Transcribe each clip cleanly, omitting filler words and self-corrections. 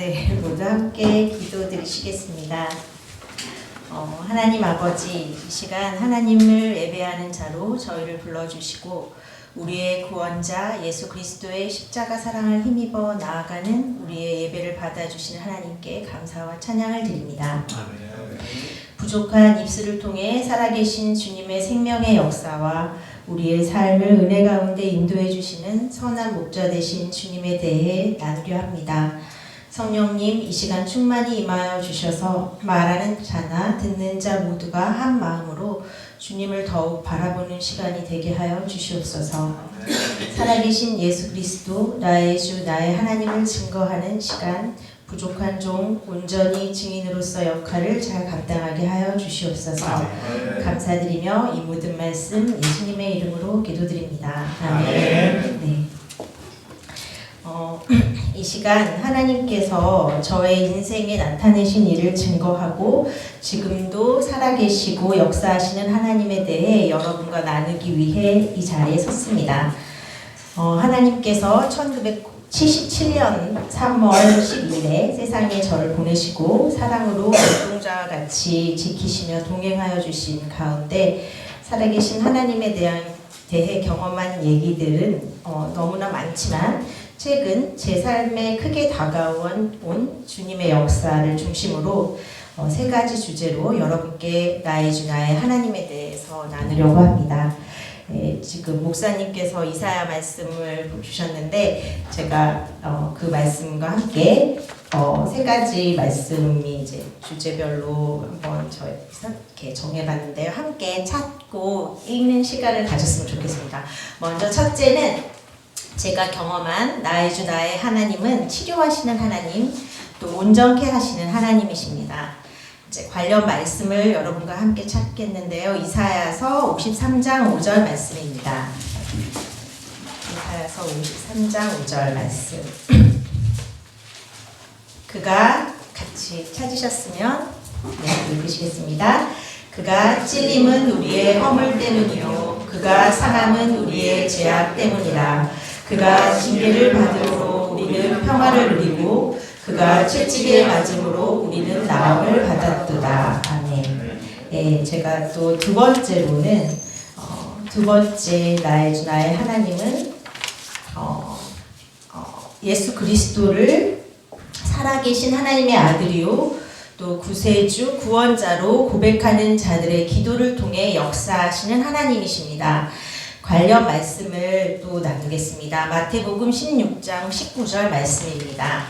네, 모두 함께 기도드리시겠습니다. 하나님 아버지, 이 시간 하나님을 예배하는 자로 저희를 불러주시고 우리의 구원자 예수 그리스도의 십자가 사랑을 힘입어 나아가는 우리의 예배를 받아주시는 하나님께 감사와 찬양을 드립니다. 부족한 입술을 통해 살아계신 주님의 생명의 역사와 우리의 삶을 은혜 가운데 인도해 주시는 선한 목자 되신 주님에 대해 나누려 합니다. 성령님, 이 시간 충만히 임하여 주셔서 말하는 자나 듣는 자 모두가 한 마음으로 주님을 더욱 바라보는 시간이 되게 하여 주시옵소서. 살아계신 예수 그리스도 나의 주 나의 하나님을 증거하는 시간, 부족한 종 온전히 증인으로서 역할을 잘 감당하게 하여 주시옵소서. 감사드리며 이 모든 말씀 예수님의 이름으로 기도드립니다. 아멘. 네. 이 시간 하나님께서 저의 인생에 나타내신 일을 증거하고 지금도 살아계시고 역사하시는 하나님에 대해 여러분과 나누기 위해 이 자리에 섰습니다. 하나님께서 1977년 3월 10일에 세상에 저를 보내시고 사랑으로 눈동자와 같이 지키시며 동행하여 주신 가운데 살아계신 하나님에 대해 경험한 얘기들은 너무나 많지만 최근 제 삶에 크게 다가온 주님의 역사를 중심으로 세 가지 주제로 여러분께 나의 주 나의 하나님에 대해서 나누려고 합니다. 지금 목사님께서 이사야 말씀을 주셨는데 제가 그 말씀과 함께 세 가지 말씀이 이제 주제별로 한번 이렇게 정해봤는데요. 함께 찾고 읽는 시간을 가졌으면 좋겠습니다. 먼저 첫째는 제가 경험한 나의 주 나의 하나님은 치료하시는 하나님, 또 온전케 하시는 하나님이십니다. 이제 관련 말씀을 여러분과 함께 찾겠는데요. 이사야서 53장 5절 말씀입니다. 이사야서 53장 5절 말씀. 그가 같이 찾으셨으면 읽으시겠습니다. 그가 찔림은 우리의 허물 때문이요 그가 상함은 우리의 죄악 때문이라. 그가 징계를 받음으로 우리는 평화를 누리고 그가 채찍에 맞음으로 우리는 나음을 받았도다. 아멘. 네, 제가 또 두 번째로는 두 번째 나의 주 나의 하나님은 예수 그리스도를 살아계신 하나님의 아들이요 또 구세주 구원자로 고백하는 자들의 기도를 통해 역사하시는 하나님이십니다. 관련 말씀을 또 나누겠습니다. 마태복음 16장 19절 말씀입니다.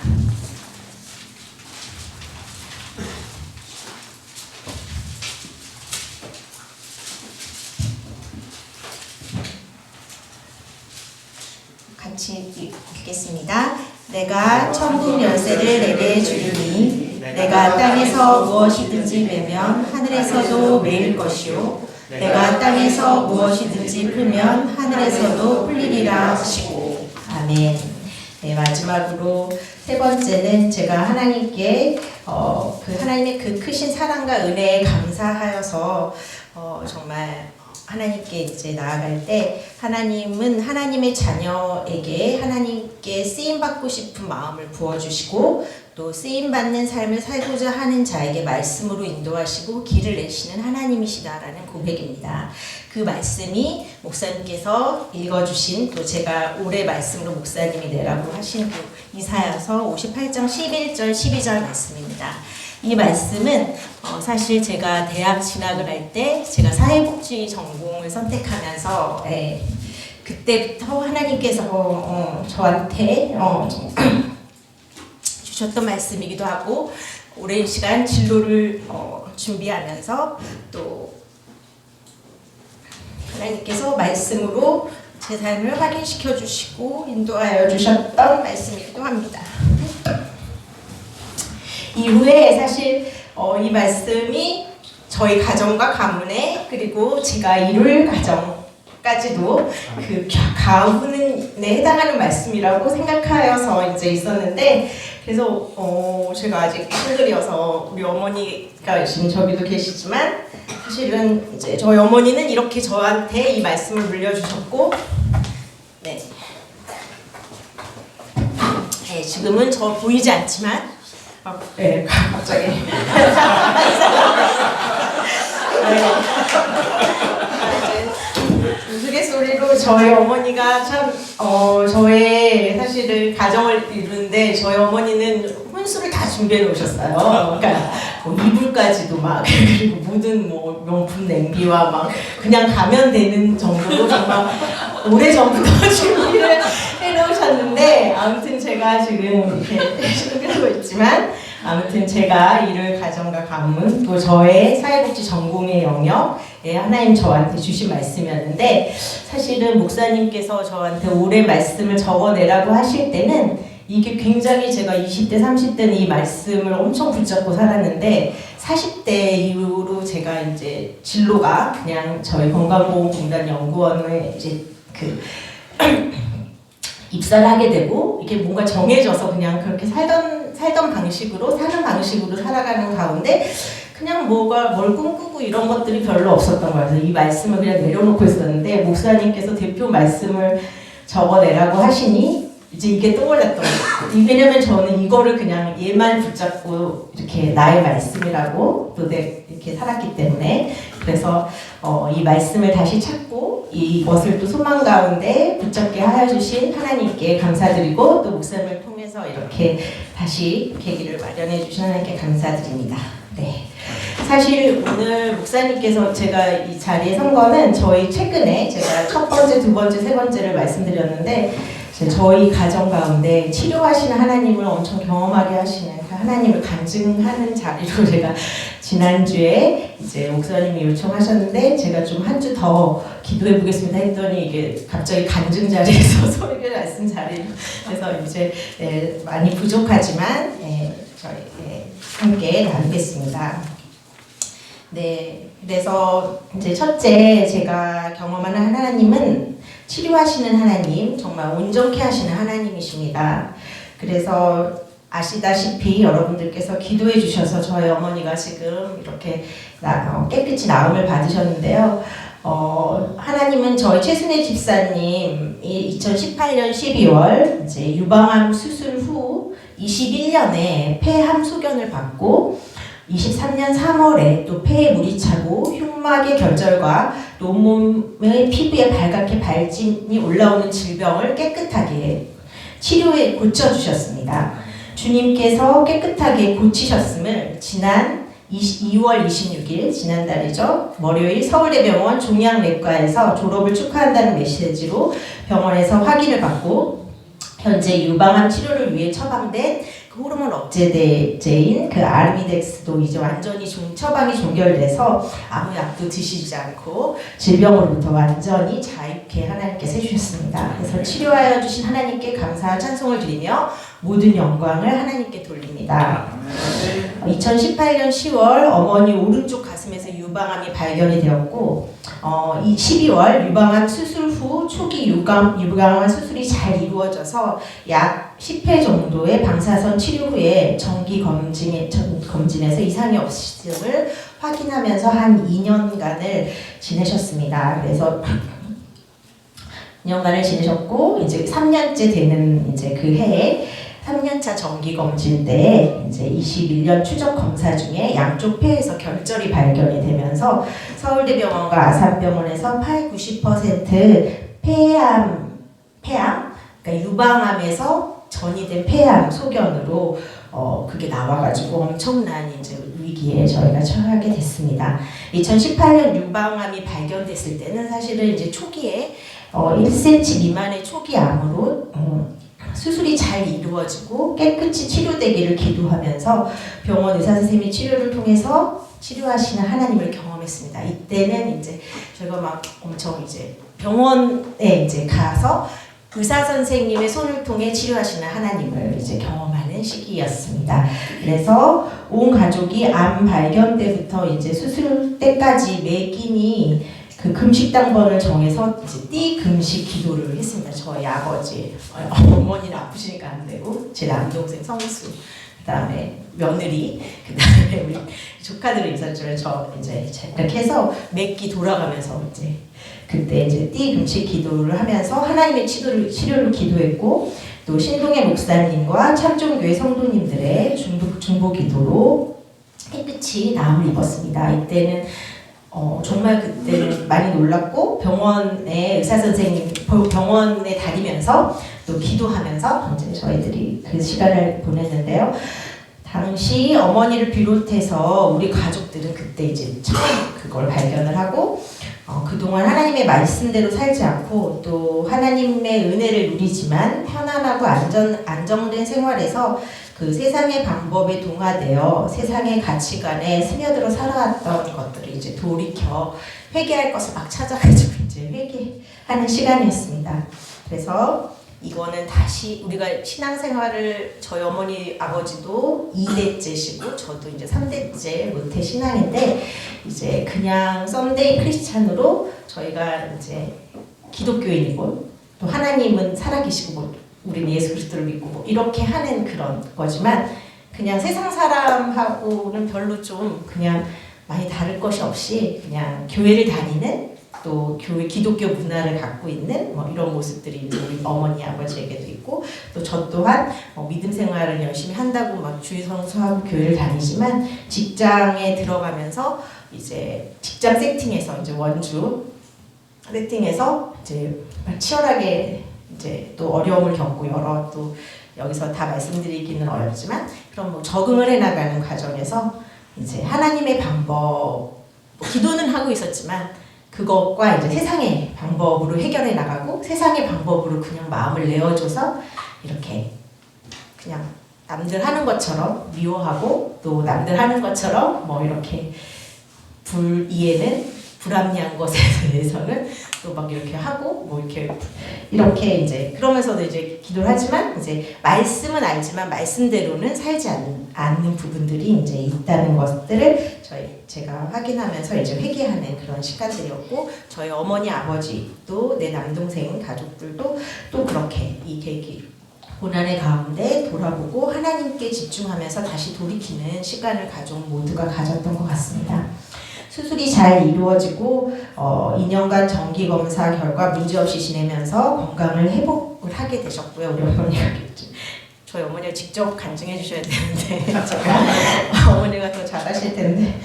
같이 읽겠습니다. 내가 천국 열쇠를 내게 주리니 내가 땅에서 무엇이든지 매면 하늘에서도 매일 것이요 내가 땅에서 무엇이든지 풀면 하늘에서도 풀리리라 하시고. 아멘. 네, 마지막으로 세 번째는 제가 하나님께 하나님의 그 크신 사랑과 은혜에 감사하여서 정말 하나님께 이제 나아갈 때 하나님은 하나님의 자녀에게 하나님께 쓰임받고 싶은 마음을 부어주시고 또 쓰임받는 삶을 살고자 하는 자에게 말씀으로 인도하시고 길을 내시는 하나님이시다라는 고백입니다. 그 말씀이 목사님께서 읽어주신 또 제가 올해 말씀으로 목사님이 내라고 하신 그 이사야서 58장 11절 12절 말씀입니다. 이 말씀은 사실 제가 대학 진학을 할 때 제가 사회복지 전공을 선택하면서 그때부터 하나님께서 저한테 주셨던 말씀이기도 하고 오랜 시간 진로를 준비하면서 또 하나님께서 말씀으로 제 삶을 확인시켜 주시고 인도하여 주셨던 말씀이기도 합니다. 이후에 사실 이 말씀이 저희 가정과 가문에 그리고 제가 이룰 가정까지도 그 가문에 해당하는 말씀이라고 생각하여서 이제 있었는데 그래서 제가 아직 싱글이어서 우리 어머니가 지금 저기도 계시지만 사실은 이제 저희 어머니는 이렇게 저한테 이 말씀을 물려주셨고 네, 지금은 저 보이지 않지만 네, 갑자기. 우스갯소리로 저희 어머니가 참 저의 사실은 가정을 이루는데 저희 어머니는 혼수를 다 준비해 놓으셨어요. 그러니까 뭐 이불까지도 막 그리고 모든 뭐 명품 냄비와 막 그냥 가면 되는 정도로 정말 오래 전부터 준비를 해 놓으셨는데 아무튼 제가 지금 이렇게 준비하고 있지만 아무튼 제가 이를 가정과 가문 또 저의 사회복지 전공의 영역에 하나님 저한테 주신 말씀이었는데 사실은 목사님께서 저한테 올해 말씀을 적어내라고 하실 때는 이게 굉장히 제가 20대 30대는 이 말씀을 엄청 붙잡고 살았는데 40대 이후로 제가 이제 진로가 그냥 저희 건강보험공단 연구원에 이제 입사를 하게 되고 이게 뭔가 정해져서 그냥 그렇게 살던 방식으로 사는 방식으로 살아가는 가운데 그냥 뭘 꿈꾸고 이런 것들이 별로 없었던 거예요. 그래서 이 말씀을 그냥 내려놓고 있었는데 목사님께서 대표 말씀을 적어내라고 하시니 이제 이게 떠올랐던 거예요. 왜냐면 저는 이거를 그냥 얘만 붙잡고 이렇게 나의 말씀이라고 또 이렇게 살았기 때문에 그래서 이 말씀을 다시 찾고 이것을 또 소망 가운데 붙잡게 하여 주신 하나님께 감사드리고 또 목사님을 통해서 이렇게 다시 계기를 마련해 주신 하나님께 감사드립니다. 네. 사실 오늘 목사님께서 제가 이 자리에 선 거는 저희 최근에 제가 첫 번째, 두 번째, 세 번째를 말씀드렸는데 저희 가정 가운데 치료하시는 하나님을 엄청 경험하게 하시는 그 하나님을 간증하는 자리로 제가 지난주에 이제 목사님이 요청하셨는데 제가 좀 한 주 더 기도해 보겠습니다 했더니 이게 갑자기 간증 자리에서 소리를 말씀 자리에서 이제 많이 부족하지만 저희 함께 나누겠습니다. 네, 그래서 이제 첫째 제가 경험하는 하나님은 치료하시는 하나님, 정말 온전케 하시는 하나님이십니다. 그래서 아시다시피 여러분들께서 기도해 주셔서 저희 어머니가 지금 이렇게 깨끗이 나음을 받으셨는데요. 하나님은 저희 최순애 집사님이 2018년 12월 이제 유방암 수술 후 21년에 폐암 소견을 받고 23년 3월에 또 폐에 물이 차고 흉막의 결절과 또 온몸의 피부에 발갛게 발진이 올라오는 질병을 깨끗하게 치료해 고쳐주셨습니다. 주님께서 깨끗하게 고치셨음을 지난 2월 26일 지난달이죠. 월요일 서울대병원 종양내과에서 졸업을 축하한다는 메시지로 병원에서 확인을 받고 현재 유방암 치료를 위해 처방된 그 호르몬 억제제인 그 아르미덱스도 이제 완전히 처방이 종결돼서 아무 약도 드시지 않고 질병으로부터 완전히 자유케 하나님께서 해주셨습니다. 그래서 치료하여 주신 하나님께 감사와 찬송을 드리며 모든 영광을 하나님께 돌립니다. 2018년 10월 어머니 오른쪽 가슴에서 유방암이 발견이 되었고 이 12월 유방암 수술 후 초기 유방암 수술이 잘 이루어져서 약 10회 정도의 방사선 치료 후에 정기 검진에서 이상이 없음을 확인하면서 한 2년간을 지내셨습니다. 그래서 2년간을 지내셨고 이제 3년째 되는 이제 그 해에 3년차 정기 검진 때 이제 21년 추적 검사 중에 양쪽 폐에서 결절이 발견이 되면서 서울대병원과 아산병원에서 90% 폐암, 그러니까 유방암에서 전이된 폐암 소견으로 그게 나와가지고 엄청난 이제 위기에 저희가 처하게 됐습니다. 2018년 유방암이 발견됐을 때는 사실은 이제 초기에 1cm 미만의 초기 암으로 수술이 잘 이루어지고 깨끗이 치료되기를 기도하면서 병원 의사 선생님이 치료를 통해서 치료하시는 하나님을 경험했습니다. 이때는 이제 제가 막 엄청 이제 병원에 이제 가서 의사 선생님의 손을 통해 치료하시는 하나님을 이제 경험하는 시기였습니다. 그래서 온 가족이 암 발견 때부터 이제 수술 때까지 매끼니 그 금식당번을 정해서 이제 띠 금식 기도를 했습니다. 저희 아버지, 어머니는 아프시니까 안 되고 제 남동생 성수, 그다음에 며느리, 그다음에 우리 조카들이 있었지만 저 이제 이렇게 해서 매끼 돌아가면서 이제 그때 이제 띠 금식 기도를 하면서 하나님의 치료를 기도했고 또 신동의 목사님과 참종교회 성도님들의 중보 기도로 깨끗이 나음을 입었습니다. 이때는 정말 그때는 많이 놀랐고 병원에 의사 선생님 병원에 다니면서 또 기도하면서 이제 저희들이 그 시간을 보냈는데요. 당시 어머니를 비롯해서 우리 가족들은 그때 이제 처음 그걸 발견을 하고 그동안 하나님의 말씀대로 살지 않고 또 하나님의 은혜를 누리지만 편안하고 안정된 생활에서 그 세상의 방법에 동화되어 세상의 가치관에 스며들어 살아왔던 것들을 이제 돌이켜 회개할 것을 막 찾아가지고 이제 회개하는 시간이었습니다. 그래서 이거는 다시 우리가 신앙생활을 저희 어머니 아버지도 2대째시고 저도 이제 3대째 모태 신앙인데 이제 그냥 썸데이 크리스찬으로 저희가 이제 기독교인이고 또 하나님은 살아계시고 뭐 우리는 예수 그리스도를 믿고 뭐 이렇게 하는 그런 거지만 그냥 세상 사람하고는 별로 좀 그냥 많이 다를 것이 없이 그냥 교회를 다니는 또 교회 기독교 문화를 갖고 있는 뭐 이런 모습들이 우리 어머니 아버지에게도 있고 또 저 또한 믿음 생활을 열심히 한다고 막 주일 성수하고 교회를 다니지만 직장에 들어가면서 이제 직장 세팅에서 이제 원주 세팅에서 이제 치열하게 이제 또 어려움을 겪고 여러 또 여기서 다 말씀드리기는 어렵지만 그런 뭐 적응을 해나가는 과정에서 이제 하나님의 방법 기도는 하고 있었지만 그것과 이제 세상의 방법으로 해결해 나가고 세상의 방법으로 그냥 마음을 내어줘서 이렇게 그냥 남들 하는 것처럼 미워하고 또 남들 하는 것처럼 뭐 이렇게 불이해는 불합리한 것에 대해서는 또 막 이렇게 하고 뭐 이렇게 이제 그러면서도 이제 기도를 하지만 이제 말씀은 알지만 말씀대로는 살지 않는 부분들이 이제 있다는 것들을 제가 확인하면서 이제 회개하는 그런 시간들이었고 저희 어머니 아버지 또 내 남동생 가족들도 또 그렇게 이 계기 고난의 가운데 돌아보고 하나님께 집중하면서 다시 돌이키는 시간을 가족 모두가 가졌던 것 같습니다. 수술이 잘 이루어지고 2년간 정기검사 결과 문제없이 지내면서 건강을 회복을 하게 되셨고요. 우리 어머니가 저희 어머니가 직접 간증해 주셔야 되는데 제가 어머니가 더 잘하실 텐데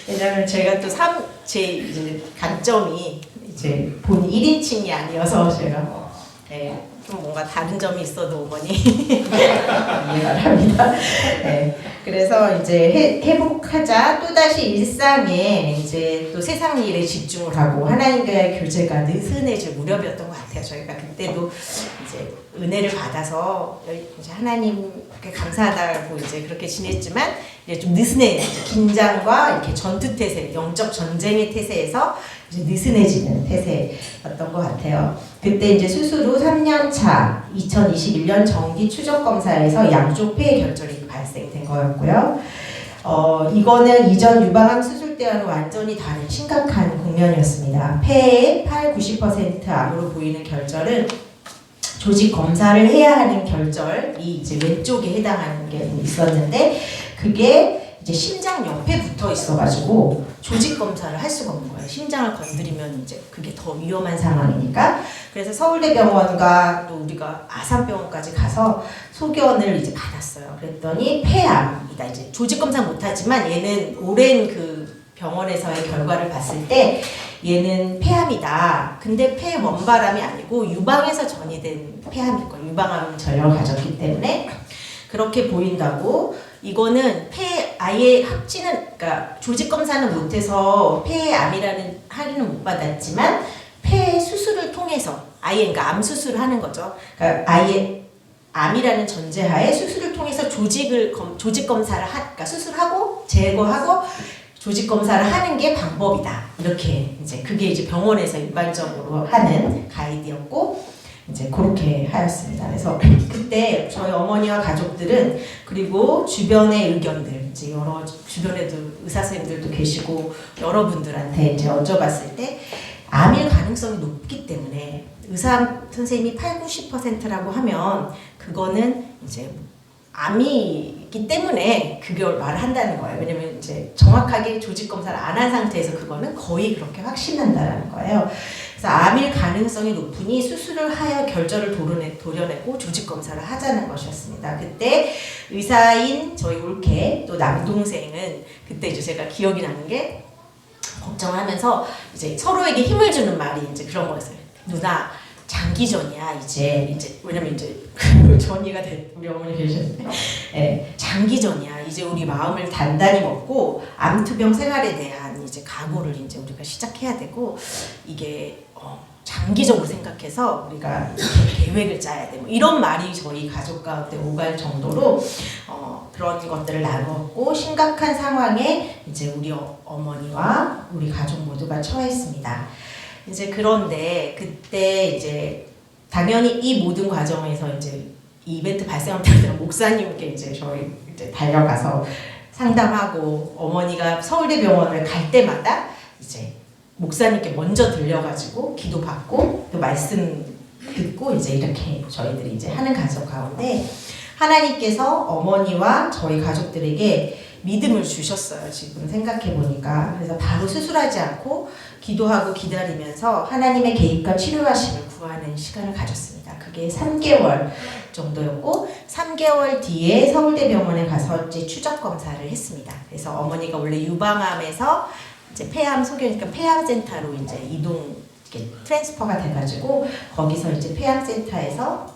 왜냐하면 제가 또 제 이제 단점이 이제 본 1인칭이 아니어서 제가 좀 뭔가 다른 점이 있어도 어머니 이해가 합니다. 그래서 이제 회복하자 또다시 일상에 이제 또 세상 일에 집중을 하고 하나님과의 교제가 느슨해질 무렵이었던 것 같아요. 저희가 그때도 이제 은혜를 받아서 이제 하나님께 감사하다고 이제 그렇게 지냈지만 이제 좀 느슨해 긴장과 이렇게 전투 태세, 영적 전쟁의 태세에서 이제 느슨해지는 태세였던 것 같아요. 그때 이제 수술 후 3년 차 2021년 정기 추적 검사에서 양쪽 폐의 결절이 발생된 거였고요. 이거는 이전 유방암 수술 때와는 완전히 다른 심각한 국면이었습니다. 폐의 80~90% 암으로 보이는 결절은 조직 검사를 해야 하는 결절이 이제 왼쪽에 해당하는 게 있었는데 그게 이제 심장 옆에 붙어 있어가지고 조직 검사를 할 수가 없는 거예요. 심장을 건드리면 이제 그게 더 위험한 상황이니까. 그래서 서울대병원과 또 우리가 아산병원까지 가서 소견을 이제 받았어요. 그랬더니 폐암이다. 이제 조직 검사 못하지만 얘는 오랜 그 병원에서의 결과를 봤을 때 얘는 폐암이다. 근데 폐 원바람이 아니고 유방에서 전이된 폐암일 거예요. 유방암 전력을 가졌기 때문에 그렇게 보인다고. 이거는 폐 아예 합치는 그러니까 조직 검사는 못해서 폐암이라는 할인은 못 받았지만 폐 수술을 통해서 아예 그러니까 암 수술을 하는 거죠. 그러니까 아예 암이라는 전제하에 수술을 통해서 조직 검사를 그러니까 수술하고 제거하고 조직 검사를 하는 게 방법이다. 이렇게 이제 그게 이제 병원에서 일반적으로 하는 가이드였고. 이제 그렇게 하였습니다. 그래서 그때 저희 어머니와 가족들은 그리고 주변의 의견들 이제 여러 주변에도 의사 선생님들도 계시고 여러분들한테 이제 여쭤봤을 때 암일 가능성이 높기 때문에 의사 선생님이 80~90%라고 하면 그거는 이제 암이기 때문에 그걸 말을 한다는 거예요. 왜냐면 이제 정확하게 조직 검사를 안 한 상태에서 그거는 거의 그렇게 확신한다는 거예요. 그래서 암일 가능성이 높으니 수술을 하여 결절을 도려내고 조직 검사를 하자는 것이었습니다. 그때 의사인 저희 올케 또 남동생은 그때 이제 제가 기억이 나는 게 걱정하면서 이제 서로에게 힘을 주는 말이 이제 그런 거였어요. 누나 장기전이야 이제 왜냐면 이제 전이가 우리 어머니 계셨는데 장기전이야 이제 우리 마음을 단단히 먹고 암투병 생활에 대한 이제 각오를 이제 우리가 시작해야 되고 이게 장기적으로 생각해서 우리가 계획을 짜야 돼. 뭐 이런 말이 저희 가족 가운데 오갈 정도로 그런 것들을 나누었고 심각한 상황에 이제 우리 어머니와 우리 가족 모두가 처했습니다. 이제 그런데 그때 이제 당연히 이 모든 과정에서 이제 이 이벤트 발생할 때는 목사님께 이제 저희 이제 달려가서 상담하고 어머니가 서울대병원을 갈 때마다 이제 목사님께 먼저 들려가지고 기도받고 또 말씀 듣고 이제 이렇게 저희들이 이제 하는 가족 가운데 하나님께서 어머니와 저희 가족들에게 믿음을 주셨어요. 지금 생각해 보니까. 그래서 바로 수술하지 않고 기도하고 기다리면서 하나님의 개입과 치료하심을 구하는 시간을 가졌습니다. 그게 3개월 정도였고 3개월 뒤에 서울대병원에 가서 이제 추적 검사를 했습니다. 그래서 어머니가 원래 유방암에서 이제 폐암 소견, 폐암센터로 이제 이동 트랜스퍼가 돼가지고 거기서 이제 폐암센터에서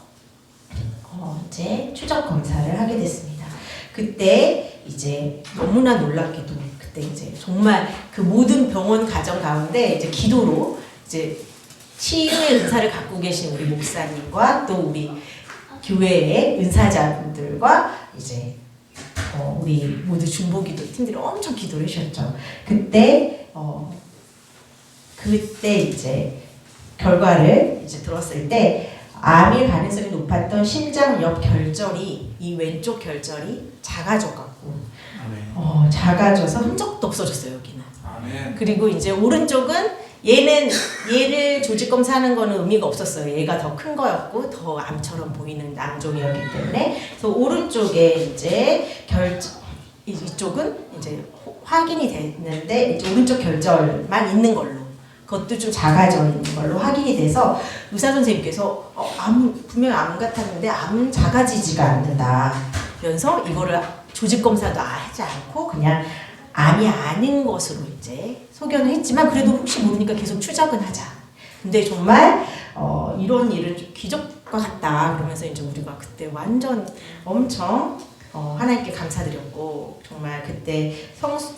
이제 추적 검사를 하게 됐습니다. 그때 이제 너무나 놀랍게도 그때 이제 정말 그 모든 병원 가정 가운데 이제 기도로 이제 치유의 은사를 갖고 계신 우리 목사님과 또 우리 교회의 은사자분들과 이제 우리 모두 중보기도 팀들이 엄청 기도를 하셨죠. 그때 이제 결과를 이제 들었을 때 암일 가능성이 높았던 심장 옆 결절이 이 왼쪽 결절이 작아져갖고 작아져서 흔적도 없어졌어요 여기는. 아멘. 그리고 이제 오른쪽은 얘를 조직 검사하는 거는 의미가 없었어요. 얘가 더 큰 거였고 더 암처럼 보이는 암종이었기 때문에 그래서 오른쪽에 이제 이쪽은 이제 확인이 됐는데 이제 오른쪽 결절만 있는 걸로. 그것도 좀 작아져 있는 걸로 확인이 돼서 의사 선생님께서 분명히 암 같았는데 암은 작아지지가 않는다면서 이거를 조직 검사도 하지 않고 그냥 암이 아닌 것으로 이제 소견을 했지만 그래도 혹시 모르니까 계속 추적은 하자. 근데 정말 이런 일은 좀 기적과 같다 그러면서 이제 우리가 그때 완전 엄청 하나님께 감사드렸고 정말 그때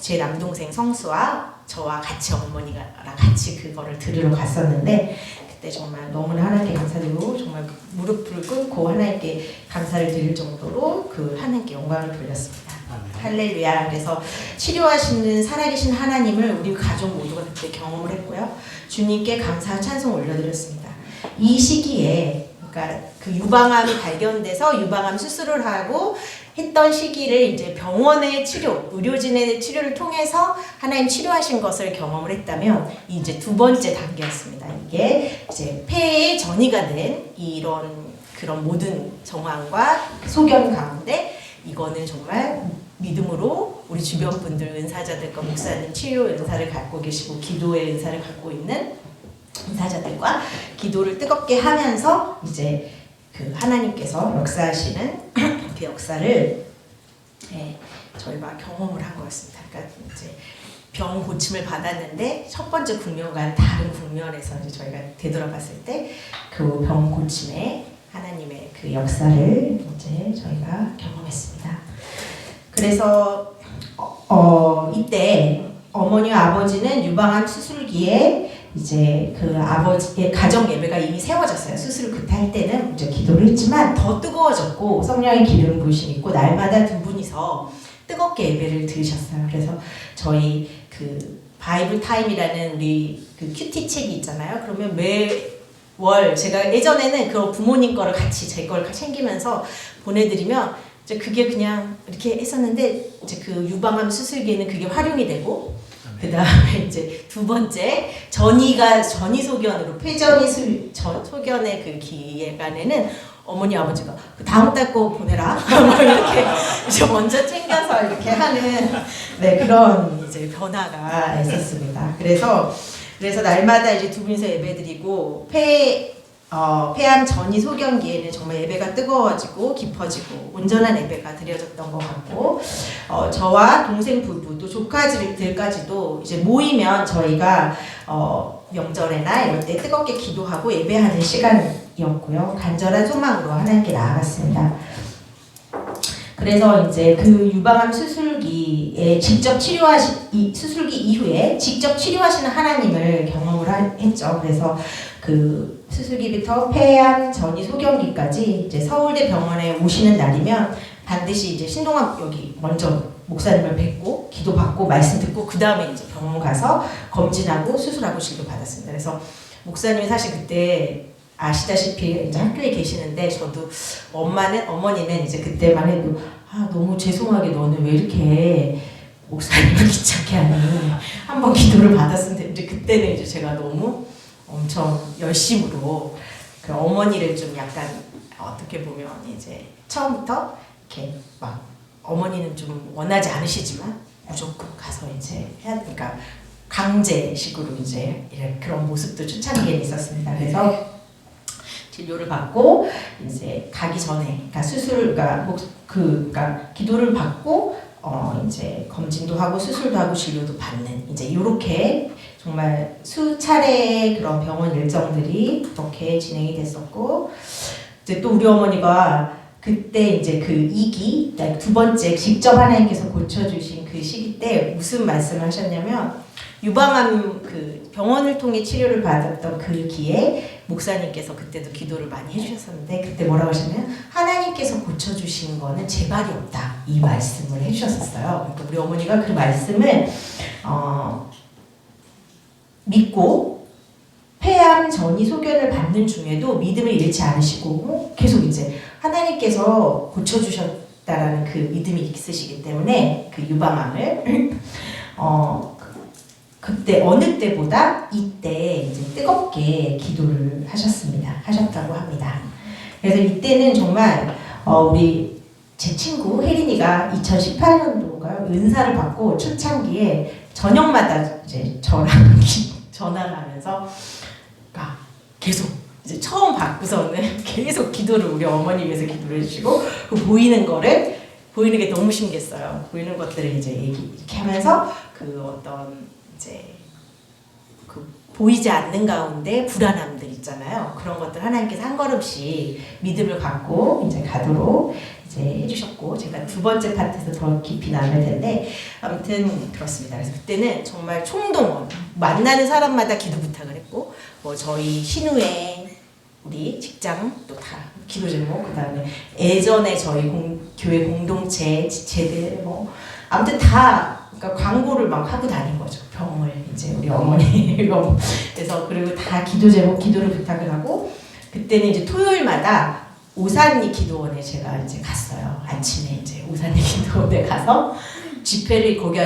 제 남동생 성수와 저와 같이 어머니랑 같이 그거를 들으러 갔었는데 그때 정말 너무나 하나님께 감사드리고 정말 무릎을 꿇고 하나님께 감사를 드릴 정도로 그 하나님께 영광을 돌렸습니다. 할렐루야. 그래서 치료하시는 살아계신 하나님을 우리 가족 모두가 그때 경험을 했고요. 주님께 감사 찬송 올려드렸습니다. 이 시기에 그러니까 그 유방암이 발견돼서 유방암 수술을 하고 했던 시기를 이제 병원의 치료, 의료진의 치료를 통해서 하나님 치료하신 것을 경험을 했다면 이제 두 번째 단계였습니다. 이게 이제 폐에 전이가 된 이런 그런 모든 정황과 소견 가운데 이거는 정말 믿음으로 우리 주변 분들 은사자들과 목사님 치료 은사를 갖고 계시고 기도의 은사를 갖고 있는 은사자들과 기도를 뜨겁게 하면서 이제 그 하나님께서 역사하시는 그 역사를 저희가 경험을 한 거였습니다. 그러니까 이제 병 고침을 받았는데 첫 번째 국면과는 다른 국면에서 이제 저희가 되돌아봤을 때 그 병 고침에 하나님의 그 역사를 이제 저희가 경험했습니다. 그래서 이때 어머니와 아버지는 유방암 수술기에 이제 그 아버지의 가정 예배가 이미 세워졌어요. 수술을 그때 할 때는 이제 기도를 했지만 더 뜨거워졌고 성령의 기름 부으심이 있고 날마다 두 분이서 뜨겁게 예배를 드리셨어요. 그래서 저희 그 바이블 타임이라는 우리 그 큐티 책이 있잖아요. 그러면 매월 제가 예전에는 그 부모님 거를 같이 제 걸 챙기면서 보내드리면 이제 그게 그냥 이렇게 했었는데 이제 그 유방암 수술기에는 그게 활용이 되고 그 다음에 이제 두 번째 전이 소견으로 폐전이 소견의 그 기간에는 어머니 아버지가 그 다음 달 거 보내라 이렇게 이제 먼저 챙겨서 이렇게 하는 그런 이제 변화가 있었습니다. 그래서 그래서 날마다 이제 두 분이서 예배드리고 폐암 전이 소경기에는 정말 예배가 뜨거워지고 깊어지고 온전한 예배가 드려졌던 것 같고 저와 동생 부부 또 조카들까지도 이제 모이면 저희가 명절에나 이럴 때 뜨겁게 기도하고 예배하는 시간이었고요. 간절한 소망으로 하나님께 나아갔습니다. 그래서 이제 그 유방암 수술기에 수술기 이후에 직접 치료하시는 하나님을 경험을 했죠. 그래서 그 수술기부터 폐암 전이 소경기까지 이제 서울대 병원에 오시는 날이면 반드시 이제 신동환 여기 먼저 목사님을 뵙고 기도받고 말씀 듣고 그 다음에 이제 병원 가서 검진하고 수술하고 진료 받았습니다. 그래서 목사님이 사실 그때 아시다시피 이제 학교에 계시는데 저도 어머니는 이제 그때만 해도 너무 죄송하게 너는 왜 이렇게 목사님을 귀찮게 하니 한번 기도를 받았으면 되는데 그때는 이제 제가 너무 엄청 열심으로 그 어머니를 좀 약간 어떻게 보면 이제 처음부터 이렇게 막 어머니는 좀 원하지 않으시지만 무조건 가서 이제 그러니까 강제식으로 이제 그런 모습도 초창기에 있었습니다. 그래서 진료를 받고 이제 가기 전에 그러니까 기도를 받고 이제 검진도 하고 수술도 하고 진료도 받는 이제 이렇게 정말 수차례의 그런 병원 일정들이 그렇게 진행이 됐었고 이제 또 우리 어머니가 그때 이제 그 2기 두 번째 직접 하나님께서 고쳐주신 그 시기 때 무슨 말씀을 하셨냐면 유방암 그 병원을 통해 치료를 받았던 그 기에 목사님께서 그때도 기도를 많이 해주셨었는데 그때 뭐라고 하셨냐면 하나님께서 고쳐주신 거는 재발이 없다 이 말씀을 해주셨었어요. 그러니까 우리 어머니가 그 말씀을 믿고 폐암 전이 소견을 받는 중에도 믿음을 잃지 않으시고 계속 이제 하나님께서 고쳐주셨다라는 그 믿음이 있으시기 때문에 그 유방암을 그때 어느 때보다 이때 이제 뜨겁게 기도를 하셨다고 합니다. 그래서 이때는 정말 우리 제 친구 혜린이가 2018년도인가요? 은사를 받고 초창기에 저녁마다 이제 저랑 전화를 하면서 계속 이제 처음 받고서는 계속 기도를 우리 어머니 위해서 기도를 해주시고 그 보이는 게 너무 신기했어요. 보이는 것들을 이제 이렇게 하면서 그 어떤 이제 그 보이지 않는 가운데 불안함들 있잖아요. 그런 것들 하나님께서 한 걸음씩 믿음을 갖고 이제 가도록 이제 해주셨고 제가 두 번째 파트에서 더 깊이 나눌 텐데 아무튼 그렇습니다. 그래서 그때는 정말 총동원 만나는 사람마다 기도 부탁을 했고 뭐 저희 신우회 우리 직장 또 다 기도 제목 그다음에 예전에 저희 교회 공동체 지체들 뭐 아무튼 다 그러니까 광고를 막 하고 다닌 거죠. 병을 이제 우리 어머니 그래서 그리고 다 기도 제목 기도를 부탁을 하고 그때는 이제 토요일마다 오산리 기도원에 제가 이제 갔어요. 아침에 이제 오산리 기도원에 가서 집회를 거기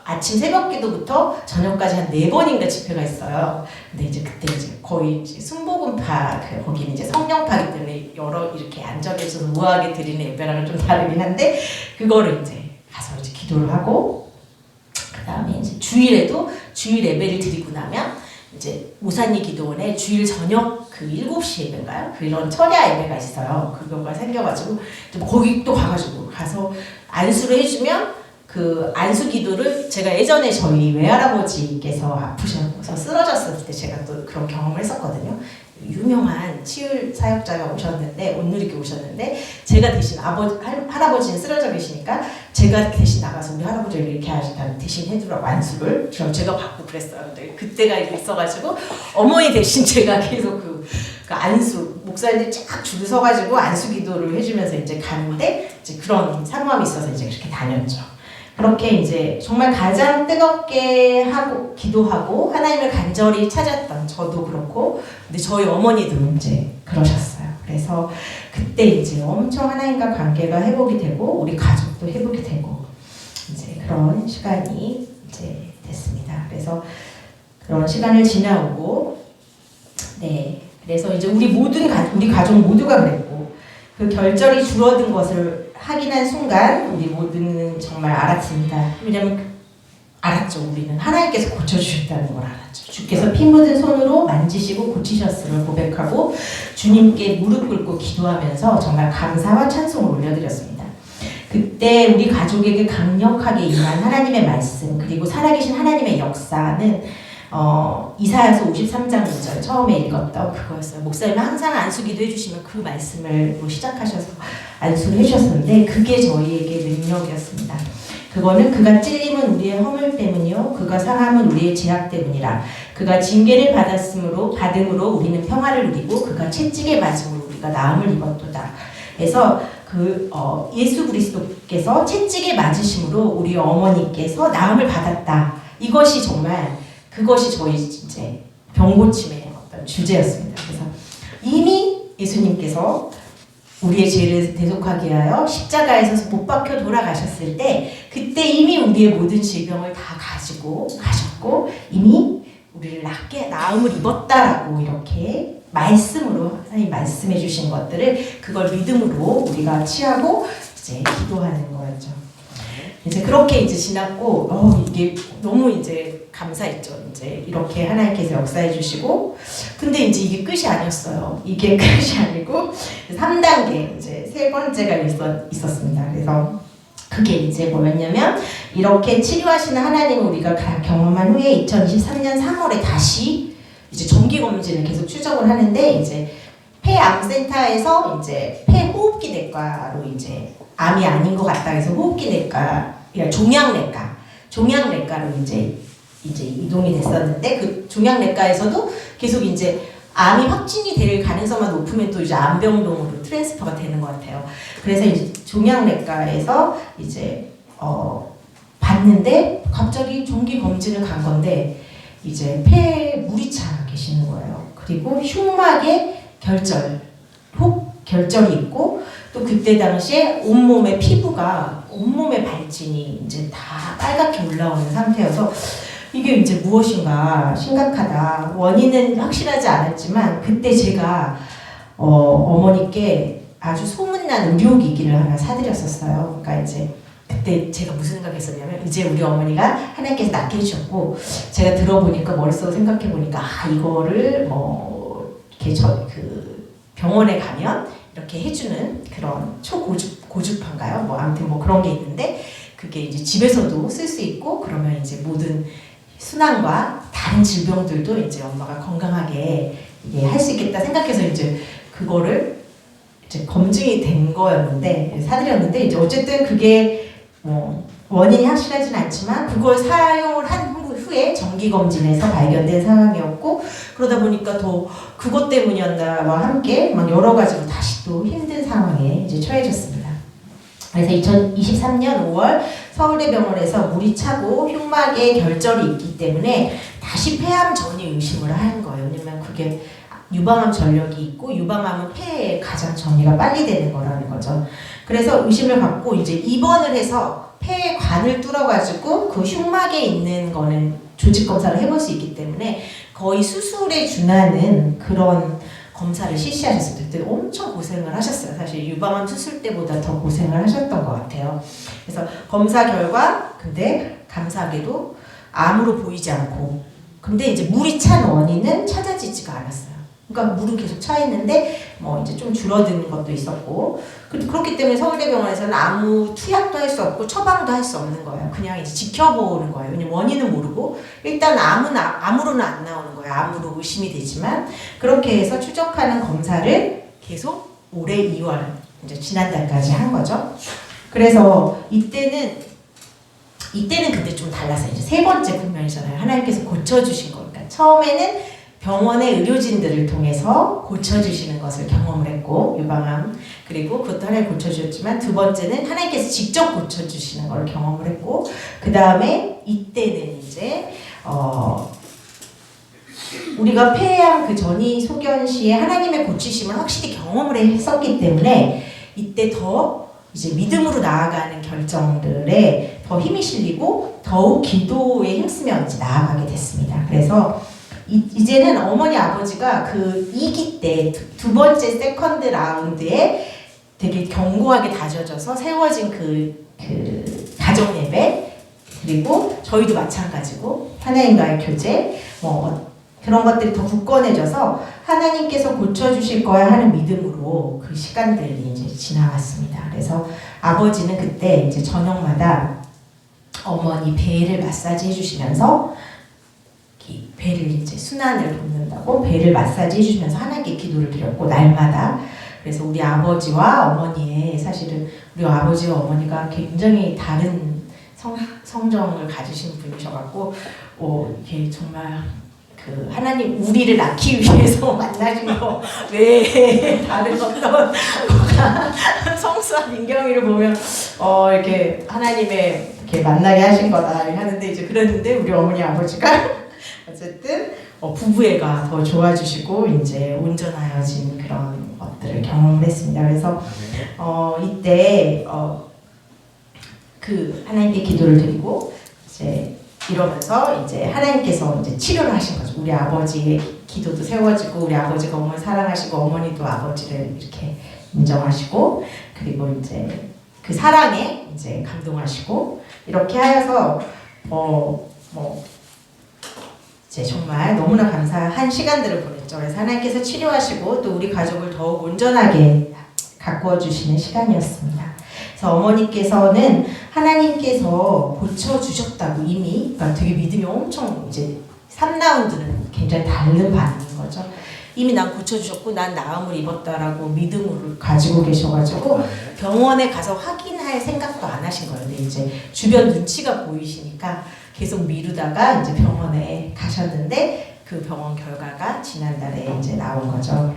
아침 새벽 기도부터 저녁까지 한 4번인가 집회가 있어요. 근데 이제 그때 이제 거의 순복음파 거기는 이제 성령파기 때문에 여러 이렇게 안전해서 우아하게 드리는 예배랑은 좀 다르긴 한데 그거를 이제 가서 이제 기도를 하고 그다음에 이제 주일에도 주일 예배를 드리고 나면 이제 오산리 기도원에 주일 저녁 그 7시 예배인가요? 그런 철야 예배가 있어요. 그거가 생겨가지고 거기 또 가서 안수를 해주면 그 안수 기도를 제가 예전에 저희 외할아버지께서 아프셔서 쓰러졌을 때 제가 또 그런 경험을 했었거든요. 유명한 치유 사역자가 오셨는데 온누리교 오셨는데 제가 대신 할아버지는 쓰러져 계시니까 제가 대신 나가서 우리 할아버지를 이렇게 하시다 대신 해주라고 안수를 제가 받고 그랬어요. 근데 그때가 있어가지고 어머니 대신 제가 계속 그 안수 목사님들 쫙 줄 서가지고 안수 기도를 해주면서 이제 가는데 이제 그런 상황이 있어서 이제 그렇게 다녔죠. 그렇게 이제 정말 가장 뜨겁게 하고 기도하고 하나님을 간절히 찾았던 저도 그렇고 근데 저희 어머니도 이제 그러셨어요. 그래서 그때 이제 엄청 하나님과 관계가 회복이 되고 우리 가족도 회복이 되고 이제 그런 시간이 이제 됐습니다. 그래서 그런 시간을 지나오고 네 그래서 이제 우리 가족 모두가 그랬고 그 결절이 줄어든 것을 확인한 순간 우리 모두는 정말 알았습니다. 왜냐면 알았죠. 우리는 하나님께서 고쳐주셨다는 걸 알았죠. 주께서 피 묻은 손으로 만지시고 고치셨음을 고백하고 주님께 무릎 꿇고 기도하면서 정말 감사와 찬송을 올려드렸습니다. 그때 우리 가족에게 강력하게 임한 하나님의 말씀 그리고 살아계신 하나님의 역사는 이사야서 53장 1절 처음에 읽었던 그거였어요. 목사님은 항상 안수기도 해주시면 그 말씀을 시작하셔서 안수를 해주셨는데 그게 저희에게 능력이었습니다. 그거는 그가 찔림은 우리의 허물 때문이요 그가 상함은 우리의 죄악 때문이라. 그가 징계를 받음으로 우리는 평화를 누리고 그가 채찍에 맞음으로 우리가 나음을 입었도다. 그래서 예수 그리스도께서 채찍에 맞으심으로 우리 어머니께서 나음을 받았다. 이것이 정말 그것이 저희 이제 병고침의 어떤 주제였습니다. 그래서 이미 예수님께서 우리의 죄를 대속하기 위하여 십자가에서 못 박혀 돌아가셨을 때 그때 이미 우리의 모든 질병을 다 가지고 가셨고 이미 우리를 나음을 입었다라고 이렇게 말씀으로 하나님 말씀해 주신 것들을 그걸 믿음으로 우리가 취하고 이제 기도하는 거였죠. 이제 그렇게 이제 지났고 이게 너무 이제 감사했죠. 이제 이렇게 하나님께서 역사해 주시고 근데 이제 이게 끝이 아니었어요. 이게 끝이 아니고 3단계 이제 세 번째가 있었습니다. 그래서 그게 이제 뭐였냐면 이렇게 치료하시는 하나님을 우리가 경험한 후에 2023년 3월에 다시 이제 정기 검진을 계속 추적을 하는데 이제 폐암센터에서 이제 폐호흡기 내과로 이제 암이 아닌 것 같다 해서 호흡기 내과, 종양내과로 이제 이동이 됐었는데 그 종양내과에서도 계속 이제 암이 확진이 될 가능성만 높으면 또 이제 암병동으로 트랜스퍼가 되는 것 같아요. 그래서 이제 종양내과에서 이제 봤는데 갑자기 정기 검진을 간 건데 이제 폐에 물이 차 계시는 거예요. 그리고 흉막에 결절이 있고 또 그때 당시에 온몸의 피부가 온몸의 발진이 이제 다 빨갛게 올라오는 상태여서 이게 이제 무엇인가 심각하다. 원인은 확실하지 않았지만 그때 제가 어머니께 아주 소문난 의료기기를 하나 사드렸었어요. 그러니까 이제 그때 제가 무슨 생각했었냐면 이제 우리 어머니가 하나님께서 낫게 해주셨고 제가 들어보니까 머릿속으로 생각해보니까 이거를 이렇게 그 병원에 가면 이렇게 해주는 그런 고주파인가요? 아무튼 그런 게 있는데 그게 이제 집에서도 쓸 수 있고 그러면 이제 모든 순환과 다른 질병들도 이제 엄마가 건강하게 할 수 있겠다 생각해서 이제 그거를 이제 검증이 된 거였는데 사드렸는데 이제 어쨌든 그게 원인이 확실하진 않지만 그걸 사용을 한 후에 정기검진에서 발견된 상황이었고 그러다 보니까 더 그것 때문이었나와 함께 막 여러 가지로 다시 또 힘든 상황에 이제 처해졌습니다. 그래서 2023년 5월 서울대병원에서 물이 차고 흉막에 결절이 있기 때문에 다시 폐암 전이 의심을 한 거예요. 왜냐면 그게 유방암 전력이 있고 유방암은 폐에 가장 전이가 빨리 되는 거라는 거죠. 그래서 의심을 갖고 이제 입원을 해서 폐의 관을 뚫어가지고 그 흉막에 있는 거는 조직 검사를 해볼 수 있기 때문에 거의 수술에 준하는 그런 검사를 실시하셨어요. 그때 엄청 고생을 하셨어요. 사실 유방암 수술 때보다 더 고생을 하셨던 것 같아요. 그래서 검사 결과 근데 감사하게도 암으로 보이지 않고 근데 이제 물이 찬 원인은 찾아지지가 않았어요. 그러니까 물은 계속 차 있는데 이제 좀 줄어드는 것도 있었고 그렇기 때문에 서울대병원에서는 아무 투약도 할 수 없고 처방도 할 수 없는 거예요. 그냥 이제 지켜보는 거예요. 왜냐면 원인은 모르고 일단 암으로는 안 나오는 거예요. 암으로 의심이 되지만 그렇게 해서 추적하는 검사를 계속 올해 2월 이제 지난달까지 한 거죠. 그래서 이때는 근데 좀 달랐어요. 이제 세 번째 국면이잖아요. 하나님께서 고쳐주신 거니까 처음에는 병원의 의료진들을 통해서 고쳐주시는 것을 경험을 했고 유방암 그리고 그것도 하나님 고쳐주셨지만 두 번째는 하나님께서 직접 고쳐주시는 걸 경험을 했고 그 다음에 이때는 이제 우리가 폐암 그 전이 소견 시에 하나님의 고치심을 확실히 경험을 했었기 때문에 이때 더 이제 믿음으로 나아가는 결정들에 더 힘이 실리고 더욱 기도에 힘쓰며 이제 나아가게 됐습니다. 그래서 이제는 어머니 아버지가 그 2기 때 두 번째 세컨드 라운드에 되게 견고하게 다져져서 세워진 그 가정 예배 그리고 저희도 마찬가지고 하나님과의 교제, 그런 것들이 더 굳건해져서 하나님께서 고쳐주실 거야 하는 믿음으로 그 시간들이 이제 지나갔습니다. 그래서 아버지는 그때 이제 저녁마다 어머니 배를 마사지 해주시면서 배를 이제 순환을 돕는다고 배를 마사지 해주시면서 하나님께 기도를 드렸고 날마다. 그래서 우리 아버지와 어머니의 사실은 우리 아버지와 어머니가 굉장히 다른 성정을 가지신 분이셔갖고 이게 정말 그 하나님 우리를 낳기 위해서 만나신 거 외에 다른 어떤 성수와 민경이를 보면 이렇게 하나님의 이렇게 만나게 하신 거다 하는데 이제 그랬는데 우리 어머니 아버지가 어쨌든 부부애가 더 좋아지시고 이제 온전하여진 그런 것들을 경험했습니다. 그래서 이때 그 하나님께 기도를 드리고 이제 이러면서 이제 하나님께서 이제 치료를 하신 거죠. 우리 아버지의 기도도 세워지고 우리 아버지가 어머니 사랑하시고 어머니도 아버지를 이렇게 인정하시고 그리고 이제 그 사랑에 이제 감동하시고 이렇게 하여서 이제 정말 너무나 감사한 시간들을 보냈죠. 그래서 하나님께서 치료하시고 또 우리 가족을 더욱 온전하게 가꾸어 주시는 시간이었습니다. 그래서 어머니께서는 하나님께서 고쳐주셨다고 이미, 그러니까 되게 믿음이 엄청 이제 3라운드는 굉장히 다른 반응인 거죠. 이미 난 고쳐주셨고 난 나음을 입었다라고 믿음을 가지고 계셔가지고 병원에 가서 확인할 생각도 안 하신 거예요. 근데 이제 주변 눈치가 보이시니까 계속 미루다가 이제 병원에 가셨는데 그 병원 결과가 지난달에 이제 나온 거죠.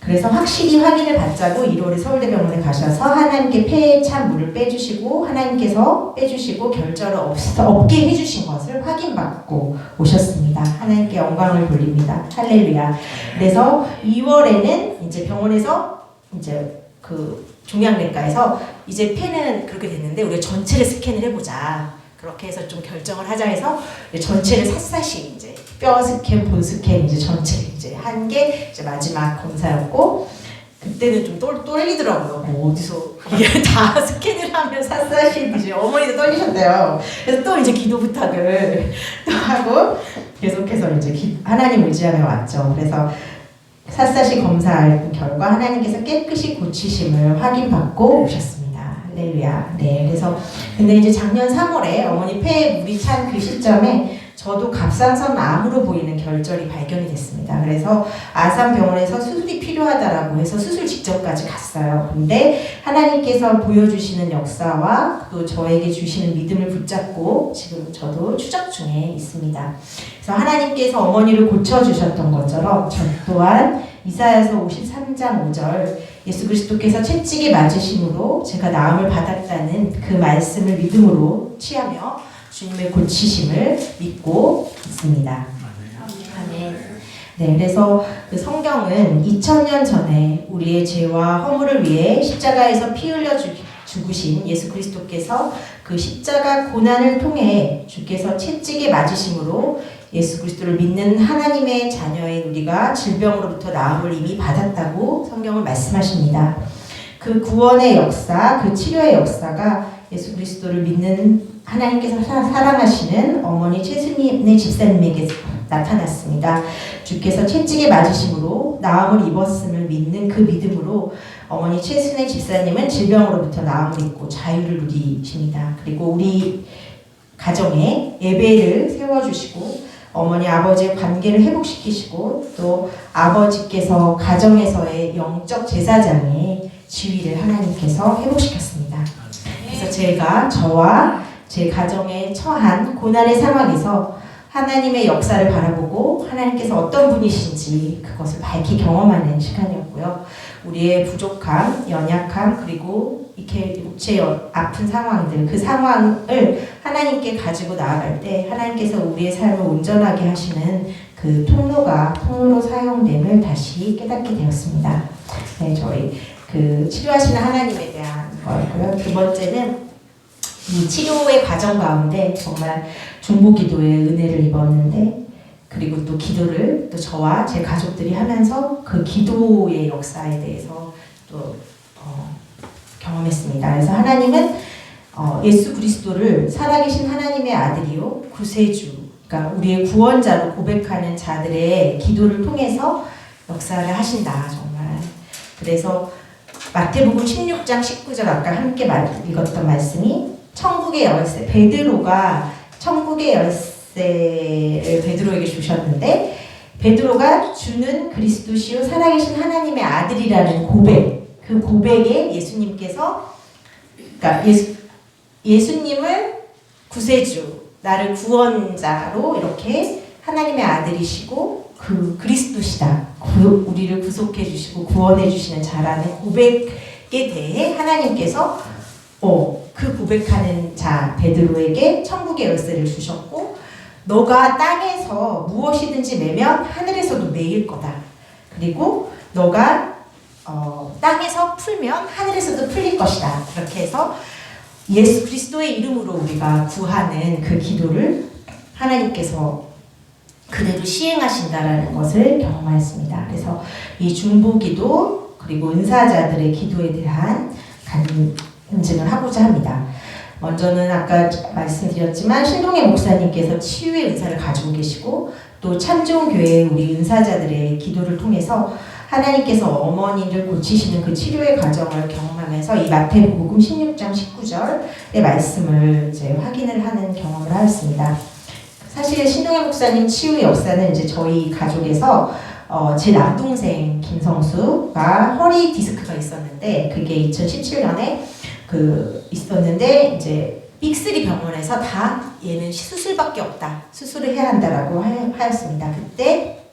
그래서 확실히 확인을 받자고 1월에 서울대병원에 가셔서 하나님께 폐에 찬 물을 빼주시고 하나님께서 빼주시고 결절을 없게 해주신 것을 확인받고 오셨습니다. 하나님께 영광을 돌립니다. 할렐루야. 그래서 2월에는 이제 병원에서 이제 그 종양내과에서 이제 폐는 그렇게 됐는데 우리가 전체를 스캔을 해보자. 그렇게 해서 좀 결정을 하자 해서 전체를 샅샅이 이제 뼈 스캔, 본 스캔 이제 전체 이제 한 게 이제 마지막 검사였고 그때는 좀 떨리더라고요. 뭐 어디서 이게 다 스캔을 하면 샅샅이 이제 어머니도 떨리셨대요. 그래서 또 이제 기도 부탁을 또 하고 계속해서 이제 하나님 의지하며 왔죠. 그래서 샅샅이 검사할 결과 하나님께서 깨끗이 고치심을 확인받고 오셨습니다. 할렐루야. 네, 그래서 근데 이제 작년 3월에 어머니 폐에 물이 찬 그 시점에 저도 갑상선 암으로 보이는 결절이 발견이 됐습니다. 그래서 아산병원에서 수술이 필요하다라고 해서 수술 직전까지 갔어요. 근데 하나님께서 보여주시는 역사와 또 저에게 주시는 믿음을 붙잡고 지금 저도 추적 중에 있습니다. 그래서 하나님께서 어머니를 고쳐주셨던 것처럼 저 또한 이사야서 53장 5절 예수 그리스도께서 채찍에 맞으심으로 제가 나음을 받았다는 그 말씀을 믿음으로 취하며 주님의 고치심을 믿고 있습니다. 아멘. 네, 그래서 그 성경은 2000년 전에 우리의 죄와 허물을 위해 십자가에서 피 흘려 죽으신 예수 그리스도께서 그 십자가 고난을 통해 주께서 채찍에 맞으심으로 예수 그리스도를 믿는 하나님의 자녀인 우리가 질병으로부터 나음을 이미 받았다고 성경은 말씀하십니다. 그 구원의 역사, 그 치료의 역사가 예수 그리스도를 믿는 하나님께서 사랑하시는 어머니 최순임의 집사님에게 나타났습니다. 주께서 채찍에 맞으심으로 나음을 입었음을 믿는 그 믿음으로 어머니 최순의 집사님은 질병으로부터 나음을 입고 자유를 누리십니다. 그리고 우리 가정에 예배를 세워주시고 어머니 아버지의 관계를 회복시키시고 또 아버지께서 가정에서의 영적 제사장의 지위를 하나님께서 회복시켰습니다. 그래서 저와 제 가정에 처한 고난의 상황에서 하나님의 역사를 바라보고 하나님께서 어떤 분이신지 그것을 밝히 경험하는 시간이었고요. 우리의 부족함, 연약함, 그리고 이렇게 육체의 아픈 상황들, 그 상황을 하나님께 가지고 나아갈 때 하나님께서 우리의 삶을 온전하게 하시는 그 통로로 사용됨을 다시 깨닫게 되었습니다. 네, 저희 그 치료하시는 하나님에 대한 거였고요. 두 번째는 이 치료의 과정 가운데 정말 중보기도의 은혜를 입었는데 그리고 또 기도를 또 저와 제 가족들이 하면서 그 기도의 역사에 대해서 또 경험했습니다. 그래서 하나님은 예수 그리스도를 살아계신 하나님의 아들이요 구세주, 그러니까 우리의 구원자로 고백하는 자들의 기도를 통해서 역사를 하신다 정말. 그래서 마태복음 16장 19절 아까 함께 읽었던 말씀이 천국의 열쇠, 베드로가 천국의 열쇠를 베드로에게 주셨는데 베드로가 주는 그리스도시요 살아계신 하나님의 아들이라는 고백, 그 고백에 예수님께서 그러니까 예수님을 구세주, 나를 구원자로 이렇게 하나님의 아들이시고 그 그리스도시다, 우리를 구속해 주시고 구원해 주시는 자라는 고백에 대해 하나님께서 그 고백하는 자 베드로에게 천국의 열쇠를 주셨고, 너가 땅에서 무엇이든지 매면 하늘에서도 매일 거다. 그리고 너가 땅에서 풀면 하늘에서도 풀릴 것이다. 그렇게 해서 예수 그리스도의 이름으로 우리가 구하는 그 기도를 하나님께서 그대로 시행하신다라는 것을 경험하였습니다. 그래서 이 중보기도 그리고 은사자들의 기도에 대한 간증을 하고자 합니다. 먼저는 아까 말씀드렸지만 신동의 목사님께서 치유의 은사를 가지고 계시고 또 참좋은교회의 우리 은사자들의 기도를 통해서 하나님께서 어머니를 고치시는 그 치료의 과정을 경험하면서 이 마태복음 16장 19절의 말씀을 이제 확인을 하는 경험을 하였습니다. 사실 신동의 목사님 치유의 역사는 이제 저희 가족에서 제 남동생 김성수가 허리 디스크가 있었는데 그게 2017년에 있었는데 이제 빅3 병원에서 다 얘는 수술밖에 없다, 수술을 해야 한다라고 하였습니다. 그때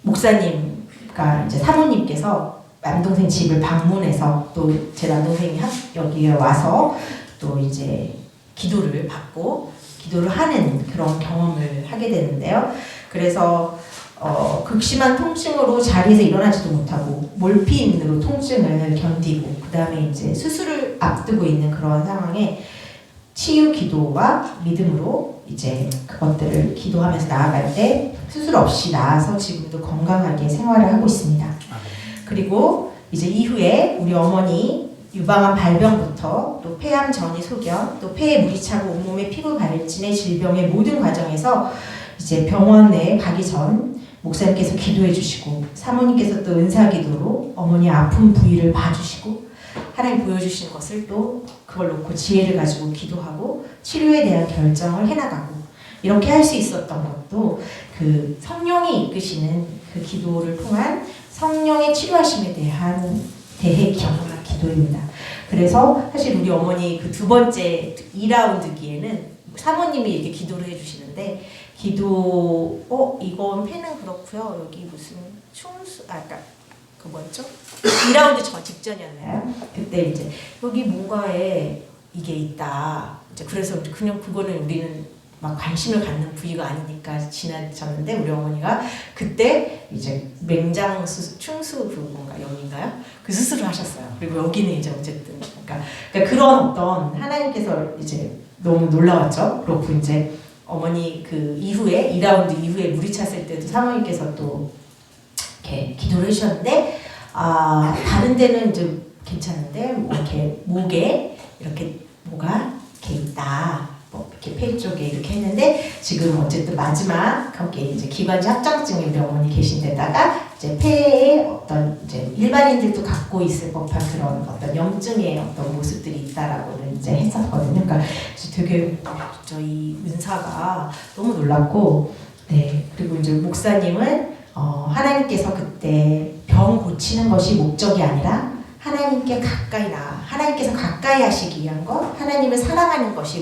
목사님과 이제 사모님께서 남동생 집을 방문해서 또 제 남동생이 여기에 와서 또 이제 기도를 받고 기도를 하는 그런 경험을 하게 되는데요. 그래서 극심한 통증으로 자리에서 일어나지도 못하고 몰피인으로 통증을 견디고 그 다음에 이제 수술을 앞두고 있는 그런 상황에 치유 기도와 믿음으로 이제 그것들을 기도하면서 나아갈 때 수술 없이 나아서 지금도 건강하게 생활을 하고 있습니다. 그리고 이제 이후에 우리 어머니 유방암 발병부터 또 폐암 전이 소견, 또 폐에 물이 차고 온몸에 피부 발진의 질병의 모든 과정에서 이제 병원에 가기 전 목사님께서 기도해 주시고 사모님께서 또 은사 기도로 어머니 아픈 부위를 봐주시고 하나님 보여주신 것을 또 그걸 놓고 지혜를 가지고 기도하고 치료에 대한 결정을 해나가고 이렇게 할 수 있었던 것도 그 성령이 이끄시는 그 기도를 통한 성령의 치료하심에 대해 경험한 기도입니다. 그래서 사실 우리 어머니 그 두 번째 2라운드기에는 사모님이 이렇게 기도를 해주시는데 이건 폐는 그렇고요. 여기 무슨 그러니까 그 뭐였죠? 2라운드 직전이었나요? 그때 이제 여기 뭔가에 이게 있다. 이제 그래서 그냥 그거는 우리는 막 관심을 갖는 부위가 아니니까 지나쳤는데 우리 어머니가 그때 이제 맹장 충수 뭔가 여기인가요? 그 수술을 하셨어요. 그리고 여기는 이제 어쨌든 그러니까 그런 어떤 하나님께서 이제 너무 놀라웠죠. 그렇고 이제 어머니 그 이후에 2라운드 이후에 물이 찼을 때도 사모님께서 또 이렇게 기도를 해주셨는데 다른 데는 이제 괜찮은데 뭐 이렇게 목에 이렇게 뭐가 이렇게 있다. 이렇게 폐 쪽에 이렇게 했는데 지금 어쨌든 마지막 거기에 이제 기관지 확장증이 우리 어머니 계신 데다가 이제 폐에 어떤 이제 일반인들도 갖고 있을 법한 그런 어떤 염증의 어떤 모습들이 있다라고는 이제 했었거든요. 그러니까 되게 저희 은사가 너무 놀랐고, 네, 그리고 이제 목사님은 하나님께서 그때 병 고치는 것이 목적이 아니라 하나님께 가까이 하나님께서 가까이 하시기 위한 것, 하나님을 사랑하는 것이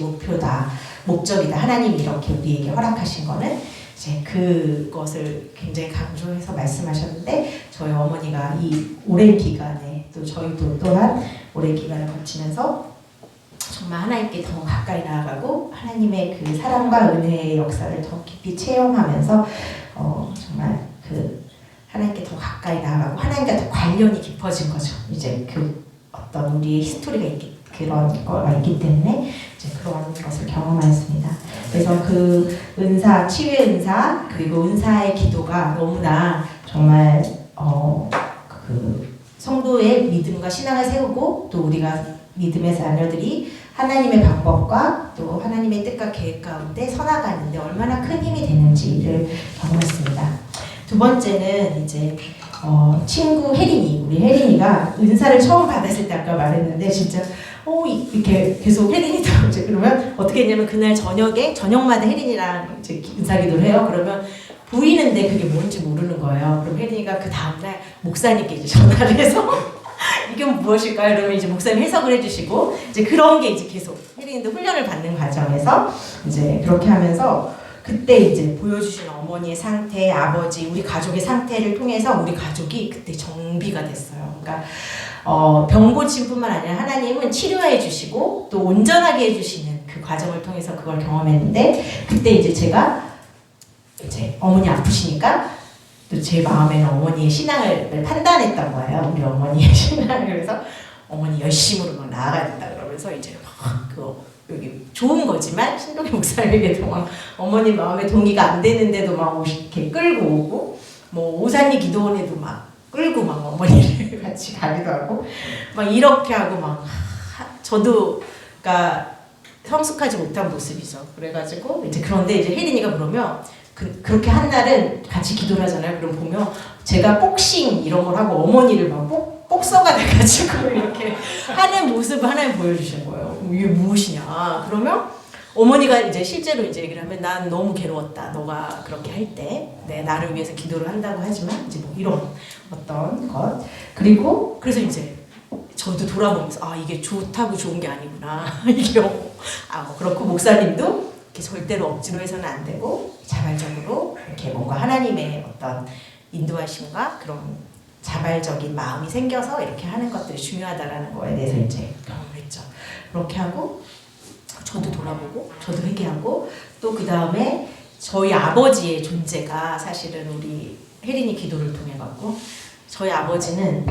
목적이다. 하나님이 이렇게 우리에게 허락하신 거는 이제 그것을 굉장히 강조해서 말씀하셨는데 저희 어머니가 이 오랜 기간에 또 저희도 또한 오랜 기간을 거치면서 정말 하나님께 더 가까이 나아가고 하나님의 그 사랑과 은혜의 역사를 더 깊이 체험하면서 정말 그 하나님께 더 가까이 나아가고 하나님과 더 관련이 깊어진 거죠. 이제 그 어떤 우리의 히스토리가 그런 거가 있기 때문에 이제 그런 것을 경험하였습니다. 그래서 그 은사, 치유의 은사 그리고 은사의 기도가 너무나 정말 그 성도의 믿음과 믿음과 신앙을 세우고 또 우리가 믿음의 자녀들이 하나님의 방법과 또 하나님의 뜻과 계획 가운데 서나가는데 얼마나 큰 힘이 되는지를 경험했습니다. 두 번째는 이제 친구 혜린이, 우리 혜린이가 은사를 처음 받았을 때 아까 말했는데 진짜 이렇게 계속 혜린이도 이제 그러면 어떻게 했냐면 그날 저녁마다 혜린이랑 이제 은사기도를 해요. 그러면 보이는데 그게 뭔지 모르는 거예요. 그럼 혜린이가 그 다음날 목사님께 이제 전화를 해서 이게 무엇일까요? 그러면 이제 목사님 해석을 해주시고 이제 그런 게 이제 계속 혜린이도 훈련을 받는 과정에서 이제 그렇게 하면서 그때 이제 보여주신 어머니의 상태, 아버지, 우리 가족의 상태를 통해서 우리 가족이 그때 정비가 됐어요. 그러니까 병 고침뿐만 아니라 하나님은 치료해 주시고 또 온전하게 해주시는 그 과정을 통해서 그걸 경험했는데 그때 이제 제가 이제 어머니 아프시니까 또 제 마음에는 어머니의 신앙을 판단했던 거예요. 우리 어머니의 신앙을. 그래서 어머니 열심으로 막 나아가야 된다 그러면서 이제 막 여기 좋은 거지만 신동희 목사님에게도 막 어머니 마음에 동의가 안 되는데도 막 이렇게 끌고 오고 뭐 오산리 기도원에도 막 끌고 막 어머니를 같이 가기도 하고 막 이렇게 하고 막 저도 그러니까 성숙하지 못한 모습이죠. 그래가지고 이제 그런데 이제 혜린이가 그러면 그렇게 한 날은 같이 기도를 하잖아요. 그럼 보면 제가 복싱 이런 걸 하고 어머니를 막 복서가 돼가지고 이렇게 하는 모습을 하나님 보여주신 거예요. 이게 무엇이냐? 그러면 어머니가 이제 실제로 이제 얘기를 하면 난 너무 괴로웠다. 너가 그렇게 할 때 나를 위해서 기도를 한다고 하지만 이제 뭐 이런 어떤 것 그리고 그래서 이제 저도 돌아보면서 이게 좋다고 좋은 게 아니구나. 이게 그렇고 목사님도 이렇게 절대로 억지로 해서는 안 되고 자발적으로 이렇게 뭔가 하나님의 어떤 인도하심과 그런 자발적인 마음이 생겨서 이렇게 하는 것들이 중요하다라는 거에 대해서 이제 경험을 했죠. 그렇게 하고 저도 돌아보고 저도 회개하고 또 그 다음에 저희 아버지의 존재가 사실은 우리 혜린이 기도를 통해 갖고 저희 아버지는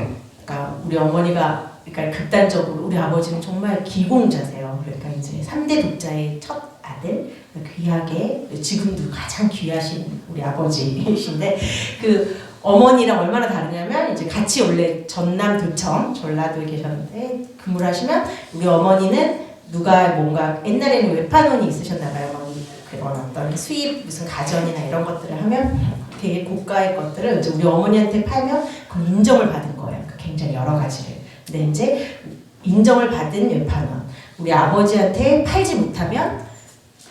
그러니까 우리 어머니가 그러니까 극단적으로 우리 아버지는 정말 기공자세요. 그러니까 이제 3대 독자의 첫 아들 귀하게 지금도 가장 귀하신 우리 아버지이신데 그 어머니랑 얼마나 다르냐면 이제 같이 원래 전남 도청 전라도에 계셨는데 근무를 하시면 우리 어머니는 누가 뭔가 옛날에는 외판원이 있으셨나봐요. 막 그런 어떤 수입 무슨 가전이나 이런 것들을 하면 되게 고가의 것들을 이제 우리 어머니한테 팔면 그건 인정을 받은 거예요. 굉장히 여러 가지를. 근데 이제 인정을 받은 외판원 우리 아버지한테 팔지 못하면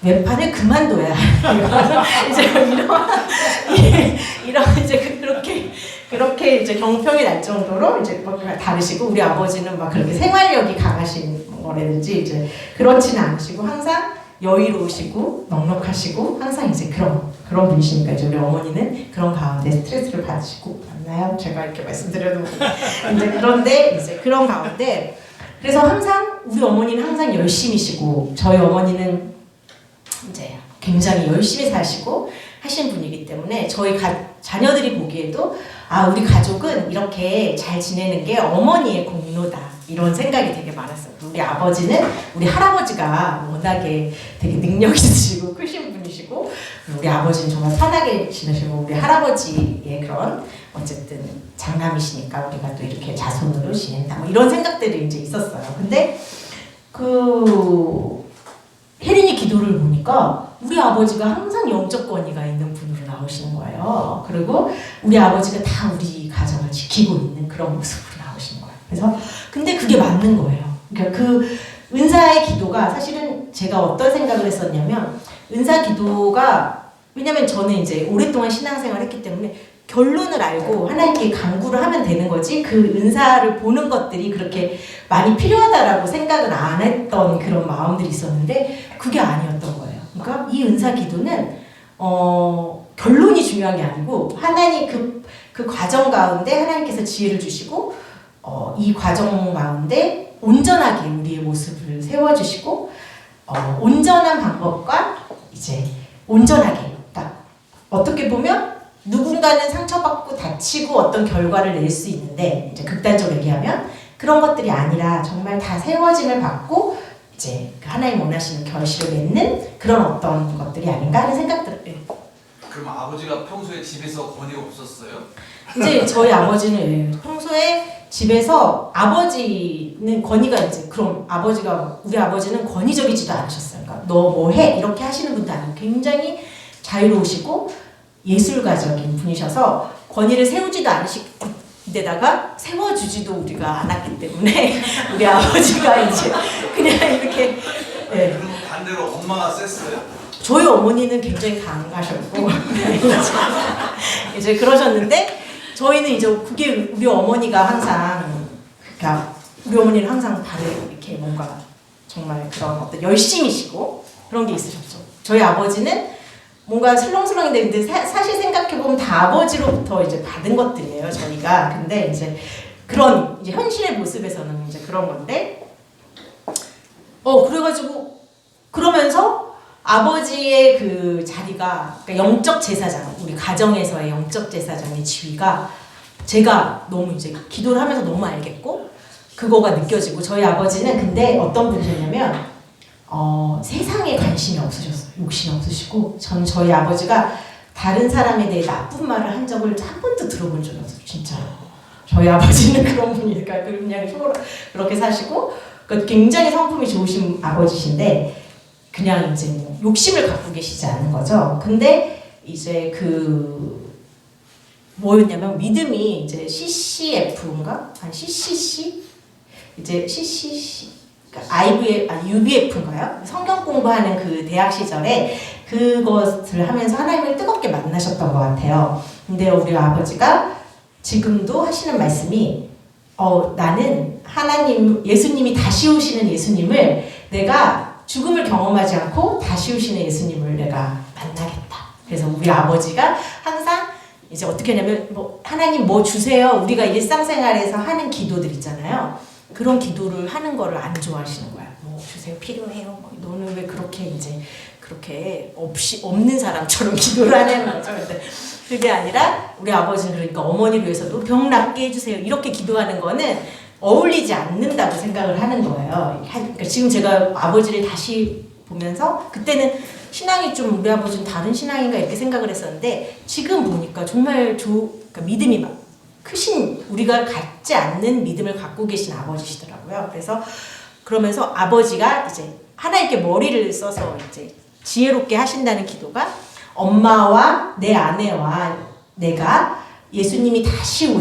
외판을 그만둬야 이제 이런 이제 그렇게 이제 경평이 날 정도로 이제 막 다르시고 우리 아버지는 막 그렇게 생활력이 강하신 거라든지 이제 그렇지는 않으시고 항상 여유로우시고 넉넉하시고 항상 이제 그런 분이시니까 이제 우리 어머니는 그런 가운데 스트레스를 받으시고 맞나요? 제가 이렇게 말씀드려도 이제 그런데 이제 그런 가운데 그래서 항상 우리 어머니는 항상 열심히시고 저희 어머니는 이제 굉장히 열심히 사시고 하신 분이기 때문에 저희 자녀들이 보기에도 우리 가족은 이렇게 잘 지내는 게 어머니의 공로다 이런 생각이 되게 많았어요. 우리 아버지는 우리 할아버지가 워낙에 되게 능력 있으시고 크신 분이시고 우리 아버지는 정말 편하게 지내시고 우리 할아버지의 그런 어쨌든 장남이시니까 우리가 또 이렇게 자손으로 지낸다 뭐 이런 생각들이 이제 있었어요. 근데 혜린이 기도를 보니까 우리 아버지가 항상 영적 권위가 있는 분으로 나오시는 거예요. 그리고 우리 아버지가 다 우리 가정을 지키고 있는 그런 모습으로 나오시는 거예요. 그래서 근데 그게 맞는 거예요. 그러니까 그 은사의 기도가 사실은 제가 어떤 생각을 했었냐면 은사 기도가 왜냐면 저는 이제 오랫동안 신앙생활을 했기 때문에 결론을 알고 하나님께 간구를 하면 되는 거지 그 은사를 보는 것들이 그렇게 많이 필요하다라고 생각을 안 했던 그런 마음들이 있었는데 그게 아니었던 거예요. 그러니까 이 은사 기도는 결론이 중요한 게 아니고 하나님 그 과정 가운데 하나님께서 지혜를 주시고 이 과정 가운데 온전하게 우리의 모습을 세워주시고 온전한 방법과 이제 온전하게 그러니까 어떻게 보면 누군가는 상처받고 다치고 어떤 결과를 낼 수 있는데 이제 극단적으로 얘기하면 그런 것들이 아니라 정말 다 세워짐을 받고 이제 하나님 원하시는 결실을 맺는 그런 어떤 것들이 아닌가 하는 생각들을 그럼 아버지가 평소에 집에서 권위가 없었어요? 이제 저희 아버지는 평소에 집에서 아버지는 권위가 이제 그럼 아버지가 우리 아버지는 권위적이지도 않으셨어요. 그러니까 너 뭐 해 이렇게 하시는 분도 아니고 굉장히 자유로우시고 예술가적인 분이셔서 권위를 세우지도 않으시데다가 세워주지도 우리가 않았기 때문에 우리 아버지가 이제 그냥 이렇게 네. 그럼 반대로 엄마가 셌어요? 저희 어머니는 굉장히 강하셨고 이제 그러셨는데 저희는 이제 그게 우리 어머니가 항상 그러니까 우리 어머니는 항상 다들 이렇게 뭔가 정말 그런 어떤 열심이시고 그런 게 있으셨죠. 저희 아버지는 뭔가 슬렁슬렁인데 근데 사실 생각해 보면 다 아버지로부터 이제 받은 것들이에요 저희가. 근데 이제 그런 이제 현실의 모습에서는 이제 그런 건데 그래가지고 그러면서 아버지의 그 자리가 그러니까 영적 제사장 우리 가정에서의 영적 제사장의 지위가 제가 너무 이제 기도를 하면서 너무 알겠고 그거가 느껴지고 저희 아버지는 근데 어떤 분이셨냐면 세상에 관심이 없으셨어요. 욕심이 없으시고 저희 아버지가 다른 사람에 대해 나쁜 말을 한 적을 한 번도 들어본 적이 없어요. 진짜로. 저희 아버지는 그런 분이니까 그냥 그렇게 사시고 굉장히 성품이 좋으신 아버지신데 그냥 이제 뭐 욕심을 갖고 계시지 않은 거죠. 근데 이제 뭐였냐면 믿음이 이제 CCF인가? 아니 CCC? 이제 CCC 그러니까 UBF인가요? 성경 공부하는 그 대학 시절에 그것을 하면서 하나님을 뜨겁게 만나셨던 것 같아요. 근데 우리 아버지가 지금도 하시는 말씀이 나는 예수님이 다시 오시는 예수님을 내가 죽음을 경험하지 않고 다시 오시는 예수님을 내가 만나겠다. 그래서 우리 아버지가 항상 이제 어떻게 하냐면 하나님 뭐 주세요. 우리가 일상생활에서 하는 기도들 있잖아요. 그런 기도를 하는 거를 안 좋아하시는 거야. 뭐 주세요 필요해요. 너는 왜 그렇게 이제 그렇게 없는 사람처럼 기도를 하냐는 거죠. 근데 그게 아니라 우리 아버지는 그러니까 어머니를 위해서도 병 낫게 해주세요. 이렇게 기도하는 거는 어울리지 않는다고 생각을 하는 거예요. 그러니까 지금 제가 아버지를 다시 보면서 그때는 신앙이 좀 우리 아버지는 다른 신앙인가 이렇게 생각을 했었는데 지금 보니까 정말 그러니까 믿음이 막 크신 우리가 갖지 않는 믿음을 갖고 계신 아버지시더라고요. 그래서 그러면서 아버지가 이제 하나님께 머리를 써서 이제 지혜롭게 하신다는 기도가 엄마와 내 아내와 내가 예수님이 다시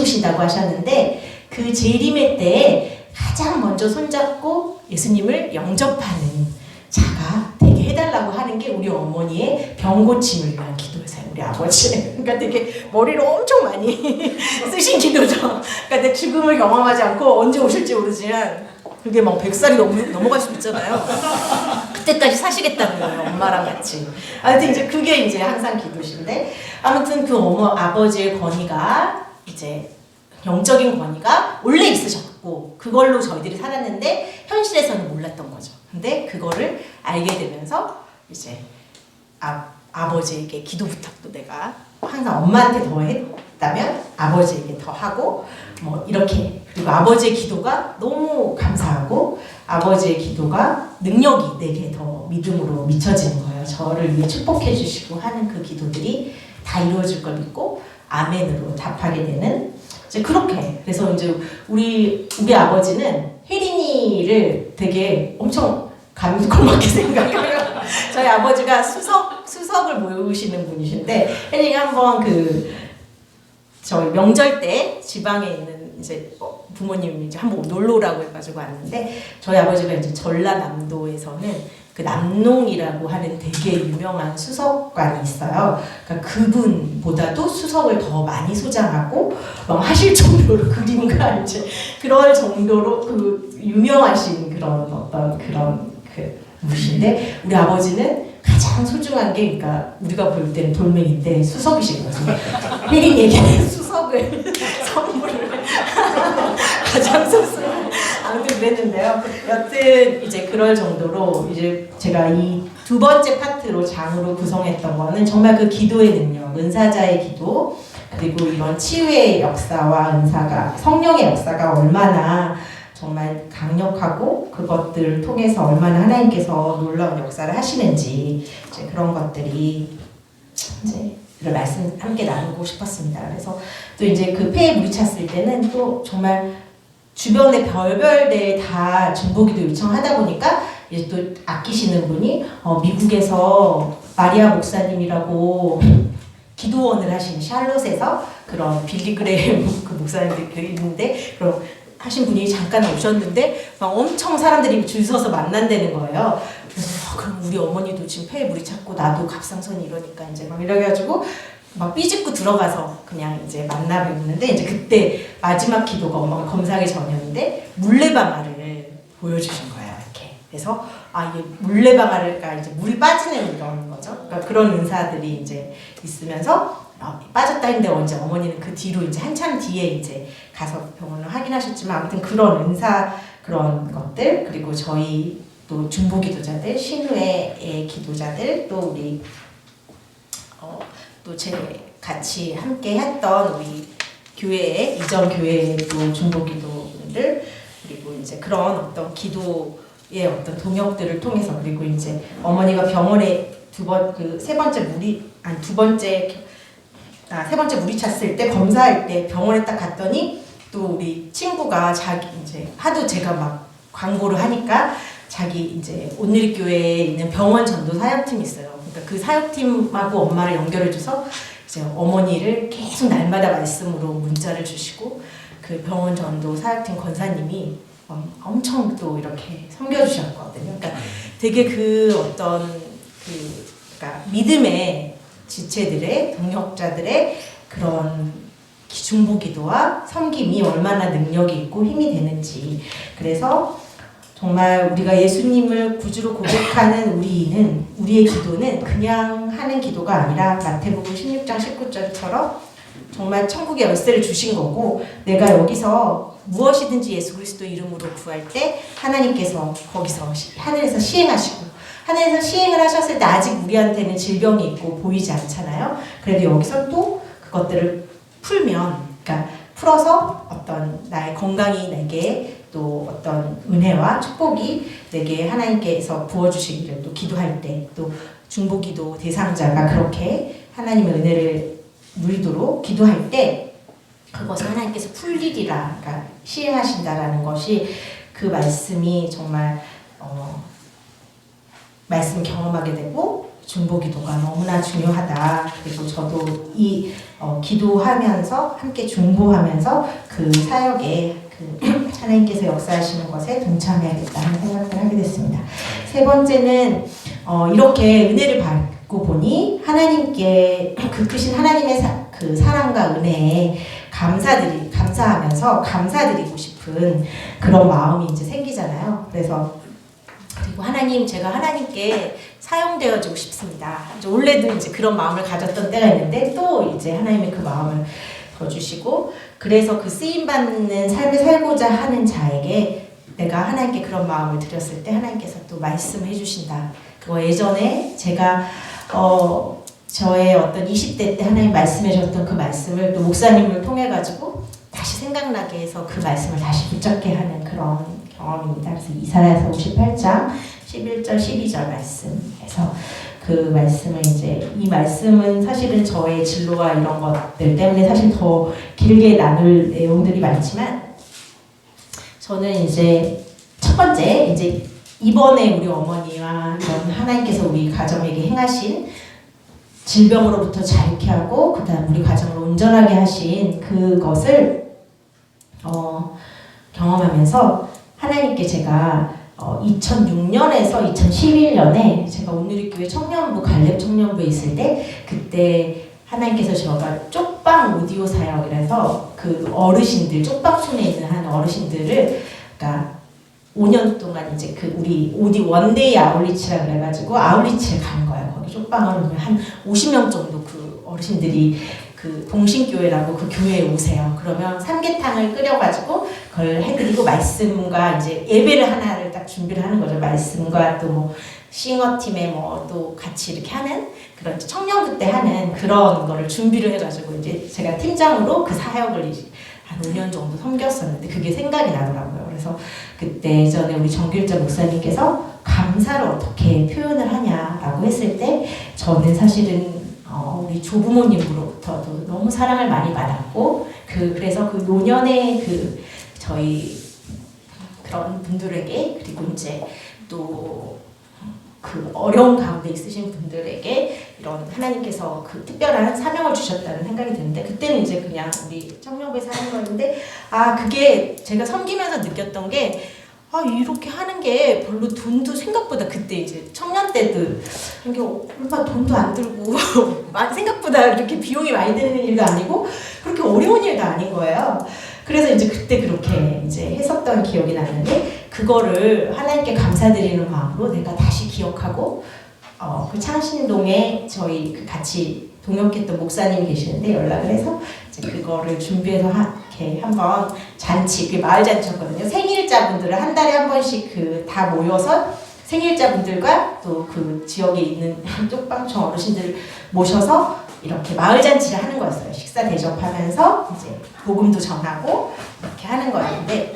오신다고 하셨는데 그 재림의 때에 가장 먼저 손잡고 예수님을 영접하는 자가 되게 해달라고 하는 게 우리 어머니의 병 고침을 위한 기도였어요. 우리 아버지. 그러니까 되게 머리를 엄청 많이 쓰신 기도죠. 그러니까 죽음을 경험하지 않고 언제 오실지 모르지만 그게 막 100살이 넘어갈 수도 있잖아요. 그때까지 사시겠다는 거예요. 엄마랑 같이. 아무튼 이제 그게 이제 항상 기도신데 아무튼 그 아버지의 권위가 이제 영적인 권위가 원래 있으셨고 그걸로 저희들이 살았는데 현실에서는 몰랐던 거죠. 근데 그거를 알게 되면서 이제 아버지에게 기도 부탁도 내가 항상 엄마한테 더 했다면 아버지에게 더 하고 뭐 이렇게 그리고 아버지의 기도가 너무 감사하고 아버지의 기도가 능력이 내게 더 믿음으로 미쳐지는 거예요. 저를 위해 축복해 주시고 하는 그 기도들이 다 이루어질 걸 믿고 아멘으로 답하게 되는 이제 그렇게 그래서 이제 우리 아버지는 혜린이를 되게 엄청 감동받게 생각해요. 저희 아버지가 수석을 모으시는 분이신데 혜린이가 한번 저희 명절 때 지방에 있는 이제 부모님이 이제 한번 놀러 오라고 해가지고 왔는데 저희 아버지가 이제 전라남도에서는 그 남농이라고 하는 되게 유명한 수석관이 있어요. 그러니까 그분보다도 수석을 더 많이 소장하고 하실 정도로 그림과 이제 그럴 정도로 그 유명하신 그런 어떤 그런 분이신데 우리 아버지는 가장 소중한 게 그러니까 우리가 볼 때는 돌멩인데 수석이신 거죠. 혜린이에게 수석을 선물을 가장 소중한 아무튼 그랬는데요. 여튼 이제 그럴 정도로 이제 제가 이 두 번째 파트로 장으로 구성했던 거는 정말 그 기도의 능력, 은사자의 기도 그리고 이런 치유의 역사와 은사가 성령의 역사가 얼마나 정말 강력하고 그것들을 통해서 얼마나 하나님께서 놀라운 역사를 하시는지 이제 그런 것들이 이제 그 말씀 함께 나누고 싶었습니다. 그래서 또 이제 그 폐에 물이 찼을 때는 또 정말 주변에 별별데 다 중보기도 요청하다 보니까 이제 또 아끼시는 분이 미국에서 마리아 목사님이라고 기도원을 하신 샬롯에서 그런 빌리그레임 그 목사님들이 있는데 그런 하신 분이 잠깐 오셨는데 막 엄청 사람들이 줄 서서 만난다는 거예요. 그래서 그럼 우리 어머니도 지금 폐에 물이 찼고 나도 갑상선이 이러니까 이제 막 이래가지고 막 삐집고 들어가서 그냥 이제 만나 뵙는데 이제 그때 마지막 기도가 엄마가 검사하기 전이었는데 물레방아를 보여주신 거예요. 이렇게. 그래서 이게 물레방아가 이제 물이 빠지는 이런 거죠. 그러니까 그런 은사들이 이제 있으면서 빠졌다 했는데 언제 어머니는 그 뒤로 이제 한참 뒤에 이제 가서 병원을 확인하셨지만 아무튼 그런 은사 그런 것들 그리고 저희 또 중보 기도자들 신우의 기도자들 또 우리 또 제 같이 함께 했던 우리 교회의 이전 교회의 또 중보 기도들 그리고 이제 그런 어떤 기도의 어떤 동역들을 통해서 그리고 이제 어머니가 병원에 세 번째 물이 찼을 때 검사할 때 병원에 딱 갔더니 또 우리 친구가 자기 이제 하도 제가 막 광고를 하니까 자기 이제 온누리교회에 있는 병원 전도 사역팀이 있어요. 그러니까 그 사역팀하고 엄마를 연결해줘서 이제 어머니를 계속 날마다 말씀으로 문자를 주시고 그 병원 전도 사역팀 권사님이 엄청 또 이렇게 섬겨주셨거든요. 그러니까 되게 그 어떤 그러니까 믿음의 지체들의 동역자들의 그런 중보기도와 섬김이 얼마나 능력이 있고 힘이 되는지 그래서 정말 우리가 예수님을 구주로 고백하는 우리의 기도는 그냥 하는 기도가 아니라 마태복음 16장 19절처럼 정말 천국의 열쇠를 주신 거고 내가 여기서 무엇이든지 예수 그리스도 이름으로 구할 때 하나님께서 거기서 하늘에서 시행하시고 하늘에서 시행을 하셨을 때 아직 우리한테는 질병이 있고 보이지 않잖아요. 그래도 여기서 또 그것들을 그러니까 풀어서 어떤 나의 건강이 내게 또 어떤 은혜와 축복이 내게 하나님께서 부어주시기를 또 기도할 때 또 중보기도 대상자가 그렇게 하나님의 은혜를 누리도록 기도할 때 그것을 하나님께서 풀리리라 그러니까 시행하신다라는 것이 그 말씀이 정말 말씀 경험하게 되고 중보기도가 너무나 중요하다. 그리고 저도 이 기도하면서 함께 중보하면서 그 사역에 그 하나님께서 역사하시는 것에 동참해야겠다는 생각을 하게 됐습니다. 세 번째는 이렇게 은혜를 받고 보니 하나님께 그 크신 하나님의 그 사랑과 은혜에 감사하면서 감사드리고 싶은 그런 마음이 이제 생기잖아요. 그래서 그리고 제가 하나님께 사용되어지고 싶습니다. 이제 원래도 이제 그런 마음을 가졌던 때가 있는데 또 이제 하나님이 그 마음을 더 주시고 그래서 그 쓰임받는 삶을 살고자 하는 자에게 내가 하나님께 그런 마음을 드렸을 때 하나님께서 또 말씀해 주신다. 그거 예전에 제가 저의 어떤 20대 때 하나님 말씀해 주셨던 그 말씀을 또 목사님을 통해 가지고 다시 생각나게 해서 그 말씀을 다시 붙잡게 하는 그런 경험입니다. 그래서 이사야서 58장 11절 12절 말씀에서 그 말씀을 이제 이 말씀은 사실은 저의 진로와 이런 것들 때문에 사실 더 길게 나눌 내용들이 많지만 저는 이제 첫 번째 이제 이번에 우리 어머니와 이런 하나님께서 우리 가정에게 행하신 질병으로부터 자유케 하고 그다음 우리 가정을 온전하게 하신 그것을 경험하면서 하나님께 제가 2006년에서 2011년에 제가 온누리교회 청년부 갈렙 청년부에 있을 때 그때 하나님께서 제가 쪽방 오디오 사역이라서 그 어르신들 쪽방촌에 있는 한 어르신들을 그러니까 5년 동안 이제 그 우리 원데이 아울리치라 그래가지고 아울리치를 가는 거예요. 거기 쪽방으로 한 50명 정도 그 어르신들이 그 동신교회라고 그 교회에 오세요. 그러면 삼계탕을 끓여가지고 그걸 해드리고 말씀과 이제 예배를 하나를 딱 준비를 하는 거죠. 말씀과 또 뭐 싱어팀에 뭐 또 같이 이렇게 하는 그런 청년부 때 하는 그런 거를 준비를 해가지고 이제 제가 팀장으로 그 사역을 한 5년 정도 섬겼었는데 그게 생각이 나더라고요. 그래서 그때 예전에 우리 정길자 목사님께서 감사를 어떻게 표현을 하냐라고 했을 때 저는 사실은 우리 조부모님으로부터도 너무 사랑을 많이 받았고 그래서 그 노년의 저희 그런 분들에게 그리고 이제 또 그 어려운 가운데 있으신 분들에게 이런 하나님께서 그 특별한 사명을 주셨다는 생각이 드는데 그때는 이제 그냥 우리 청년부에서 하는 거였는데 그게 제가 섬기면서 느꼈던 게 이렇게 하는 게 별로 돈도 생각보다 그때 이제 청년 때도 이게 얼마 돈도 안 들고 생각보다 이렇게 비용이 많이 드는 일도 아니고 그렇게 어려운 일도 아닌 거예요. 그래서 이제 그때 그렇게 이제 했었던 기억이 나는데 그거를 하나님께 감사드리는 마음으로 내가 다시 기억하고 그 창신동에 저희 그 같이 동역했던 목사님이 계시는데 연락을 해서 이제 그거를 준비해서 이렇게 한번 잔치, 그 마을 잔치였거든요. 생일자분들을 한 달에 한 번씩 다 모여서 생일자분들과 또 그 지역에 있는 쪽방청 어르신들 모셔서 이렇게 마을 잔치를 하는 거였어요. 식사 대접하면서 이제 복음도 전하고 이렇게 하는 거였는데,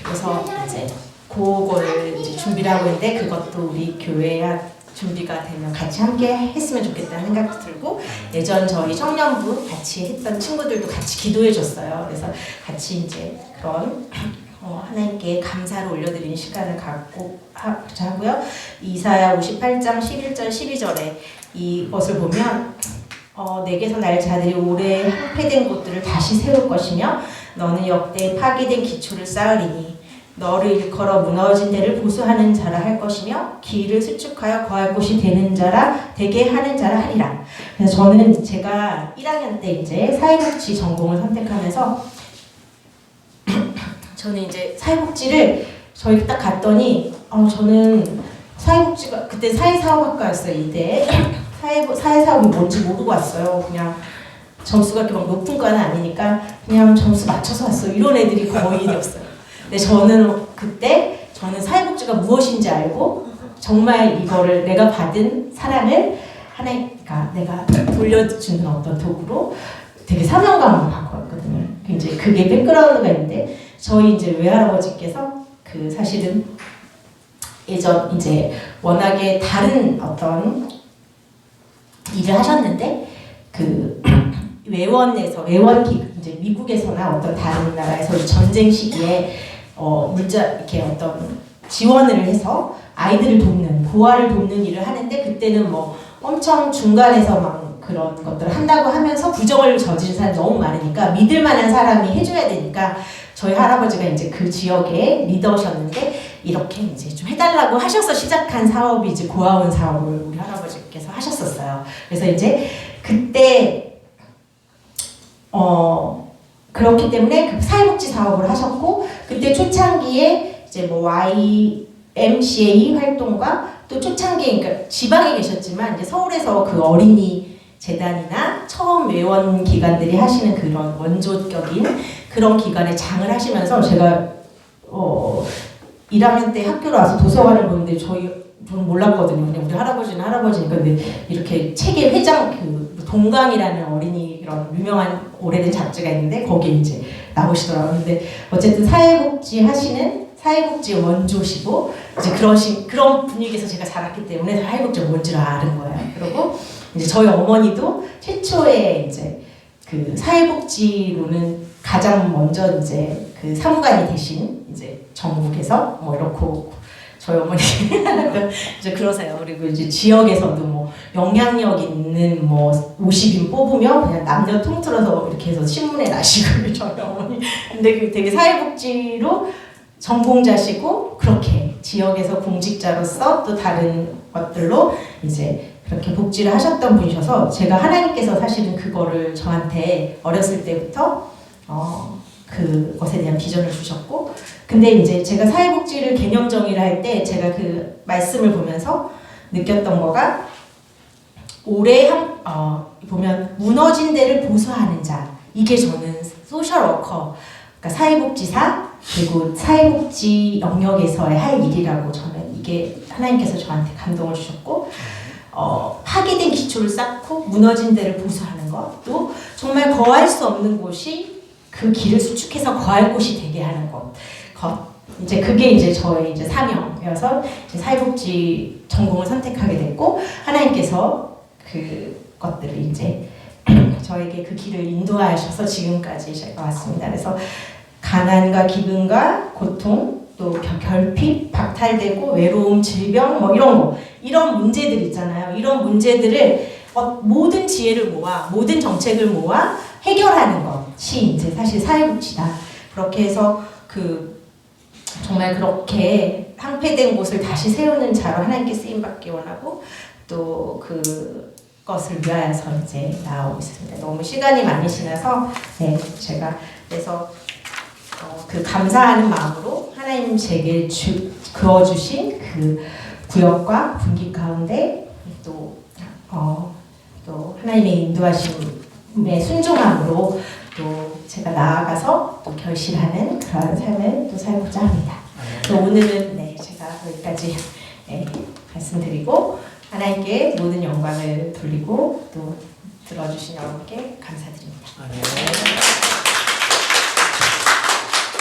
그래서 이제 그거를 이제 준비를 하고 있는데 그것도 우리 교회와 준비가 되면 같이 함께 했으면 좋겠다는 생각도 들고 예전 저희 청년부 같이 했던 친구들도 같이 기도해 줬어요. 그래서 같이 이제 그런 하나님께 감사를 올려드리는 시간을 갖고 하고요. 이사야 58장 11절 12절에 이것을 보면 내게서 날 자들이 오래 황폐된 곳들을 다시 세울 것이며 너는 역대 파괴된 기초를 쌓으리니 너를 일컬어 무너진 데를 보수하는 자라 할 것이며 길을 수축하여 거할 곳이 되게 하는 자라 하리라. 그래서 저는 제가 1학년 때 이제 사회복지 전공을 선택하면서 저는 이제 사회복지를 저희 딱 갔더니 저는 사회복지가 그때 사회사업학과였어요. 이때 사회사업이 뭔지 모르고 왔어요. 그냥 점수가 그렇게 막 높은 과는 아니니까 그냥 점수 맞춰서 왔어요. 이런 애들이 거의 없어요. 근데 저는 사회복지가 무엇인지 알고 정말 이거를 내가 받은 사랑을 하나님과 내가 돌려주는 어떤 도구로 되게 사명감을 갖고 왔거든요. 이제 그게 백그라운드가 있는데 저희 이제 외할아버지께서 사실은 예전 이제 워낙에 다른 어떤 일을 하셨는데 이제 미국에서나 어떤 다른 나라에서 전쟁 시기에 이렇게 어떤 지원을 해서 아이들을 돕는 고아를 돕는 일을 하는데 그때는 뭐 엄청 중간에서 막 그런 것들을 한다고 하면서 부정을 저지른 사람이 너무 많으니까 믿을 만한 사람이 해줘야 되니까 저희 할아버지가 이제 그 지역의 리더셨는데 이렇게 이제 좀 해달라고 하셔서 시작한 사업이 이제 고아원 사업을 우리 할아버지께서 하셨었어요. 그래서 이제 그때 그렇기 때문에 그 사회복지 사업을 하셨고 그때 초창기에 이제 뭐 YMCA 활동과 또 초창기에 그러니까 지방에 계셨지만 이제 서울에서 그 어린이 재단이나 처음 회원 기관들이 하시는 그런 원조격인 그런 기관에 장을 하시면서 제가 1학년 때 학교로 와서 도서관을 보는데 저는 몰랐거든요. 그냥 우리 할아버지는 할아버지니까 근데 이렇게 책의 회장 동강이라는 어린이 그런 유명한 오래된 잡지가 있는데 거기에 이제 나오시더라고요. 근데 어쨌든 사회복지 원조시고 이제 그런 분위기에서 제가 자랐기 때문에 사회복지가 뭔지를 아는 거예요. 그리고 이제 저희 어머니도 최초에 이제 그 사회복지로는 가장 먼저 이제 그 사무관이 되신 이제 전국에서 뭐 이렇고 저희 어머니 이제 그러세요. 그리고 이제 지역에서도 뭐 영향력 있는 뭐 50인 뽑으면 그냥 남녀 통틀어서 이렇게 해서 신문에 나시고 저희 어머니. 근데 그 되게 사회복지로 전공자시고 그렇게 지역에서 공직자로서 또 다른 것들로 이제 그렇게 복지를 하셨던 분이셔서 제가 하나님께서 사실은 그거를 저한테 어렸을 때부터 그것에 대한 비전을 주셨고 근데 이제 제가 사회복지를 개념 정의를 할 때 제가 그 말씀을 보면서 느꼈던 거가 올해 보면 무너진 데를 보수하는 자 이게 저는 소셜워커 그러니까 사회복지사 그리고 사회복지 영역에서의 할 일이라고 저는 이게 하나님께서 저한테 감동을 주셨고 파괴된 기초를 쌓고 무너진 데를 보수하는 것 또 정말 거할 수 없는 곳이 그 길을 수축해서 거할 곳이 되게 하는 것. 이제 그게 이제 저의 이제 사명이어서 이제 사회복지 전공을 선택하게 됐고 하나님께서 그것들을 이제 저에게 그 길을 인도하셔서 지금까지 제가 왔습니다. 그래서 가난과 기근과 고통 또 결핍, 박탈되고 외로움, 질병 뭐 이런 문제들 있잖아요. 이런 문제들을 모든 지혜를 모아 모든 정책을 모아 해결하는 것이 이제 사실 사회복지다. 그렇게 해서 정말 그렇게 황폐된 곳을 다시 세우는 자로 하나님께 쓰임 받기 원하고 또 그것을 위하여서 이제 나오고 있습니다. 너무 시간이 많이 지나서 네 제가 그래서 감사하는 마음으로 하나님 제게 그어주신 그 구역과 분기 가운데 또 하나님의 인도하심에 순종함으로 또 제가 나아가서 또 결실하는 그런 삶을 또 살고자 합니다. 또 오늘은 네 제가 여기까지 말씀드리고 하나님께 모든 영광을 돌리고 또 들어주신 여러분께 감사드립니다.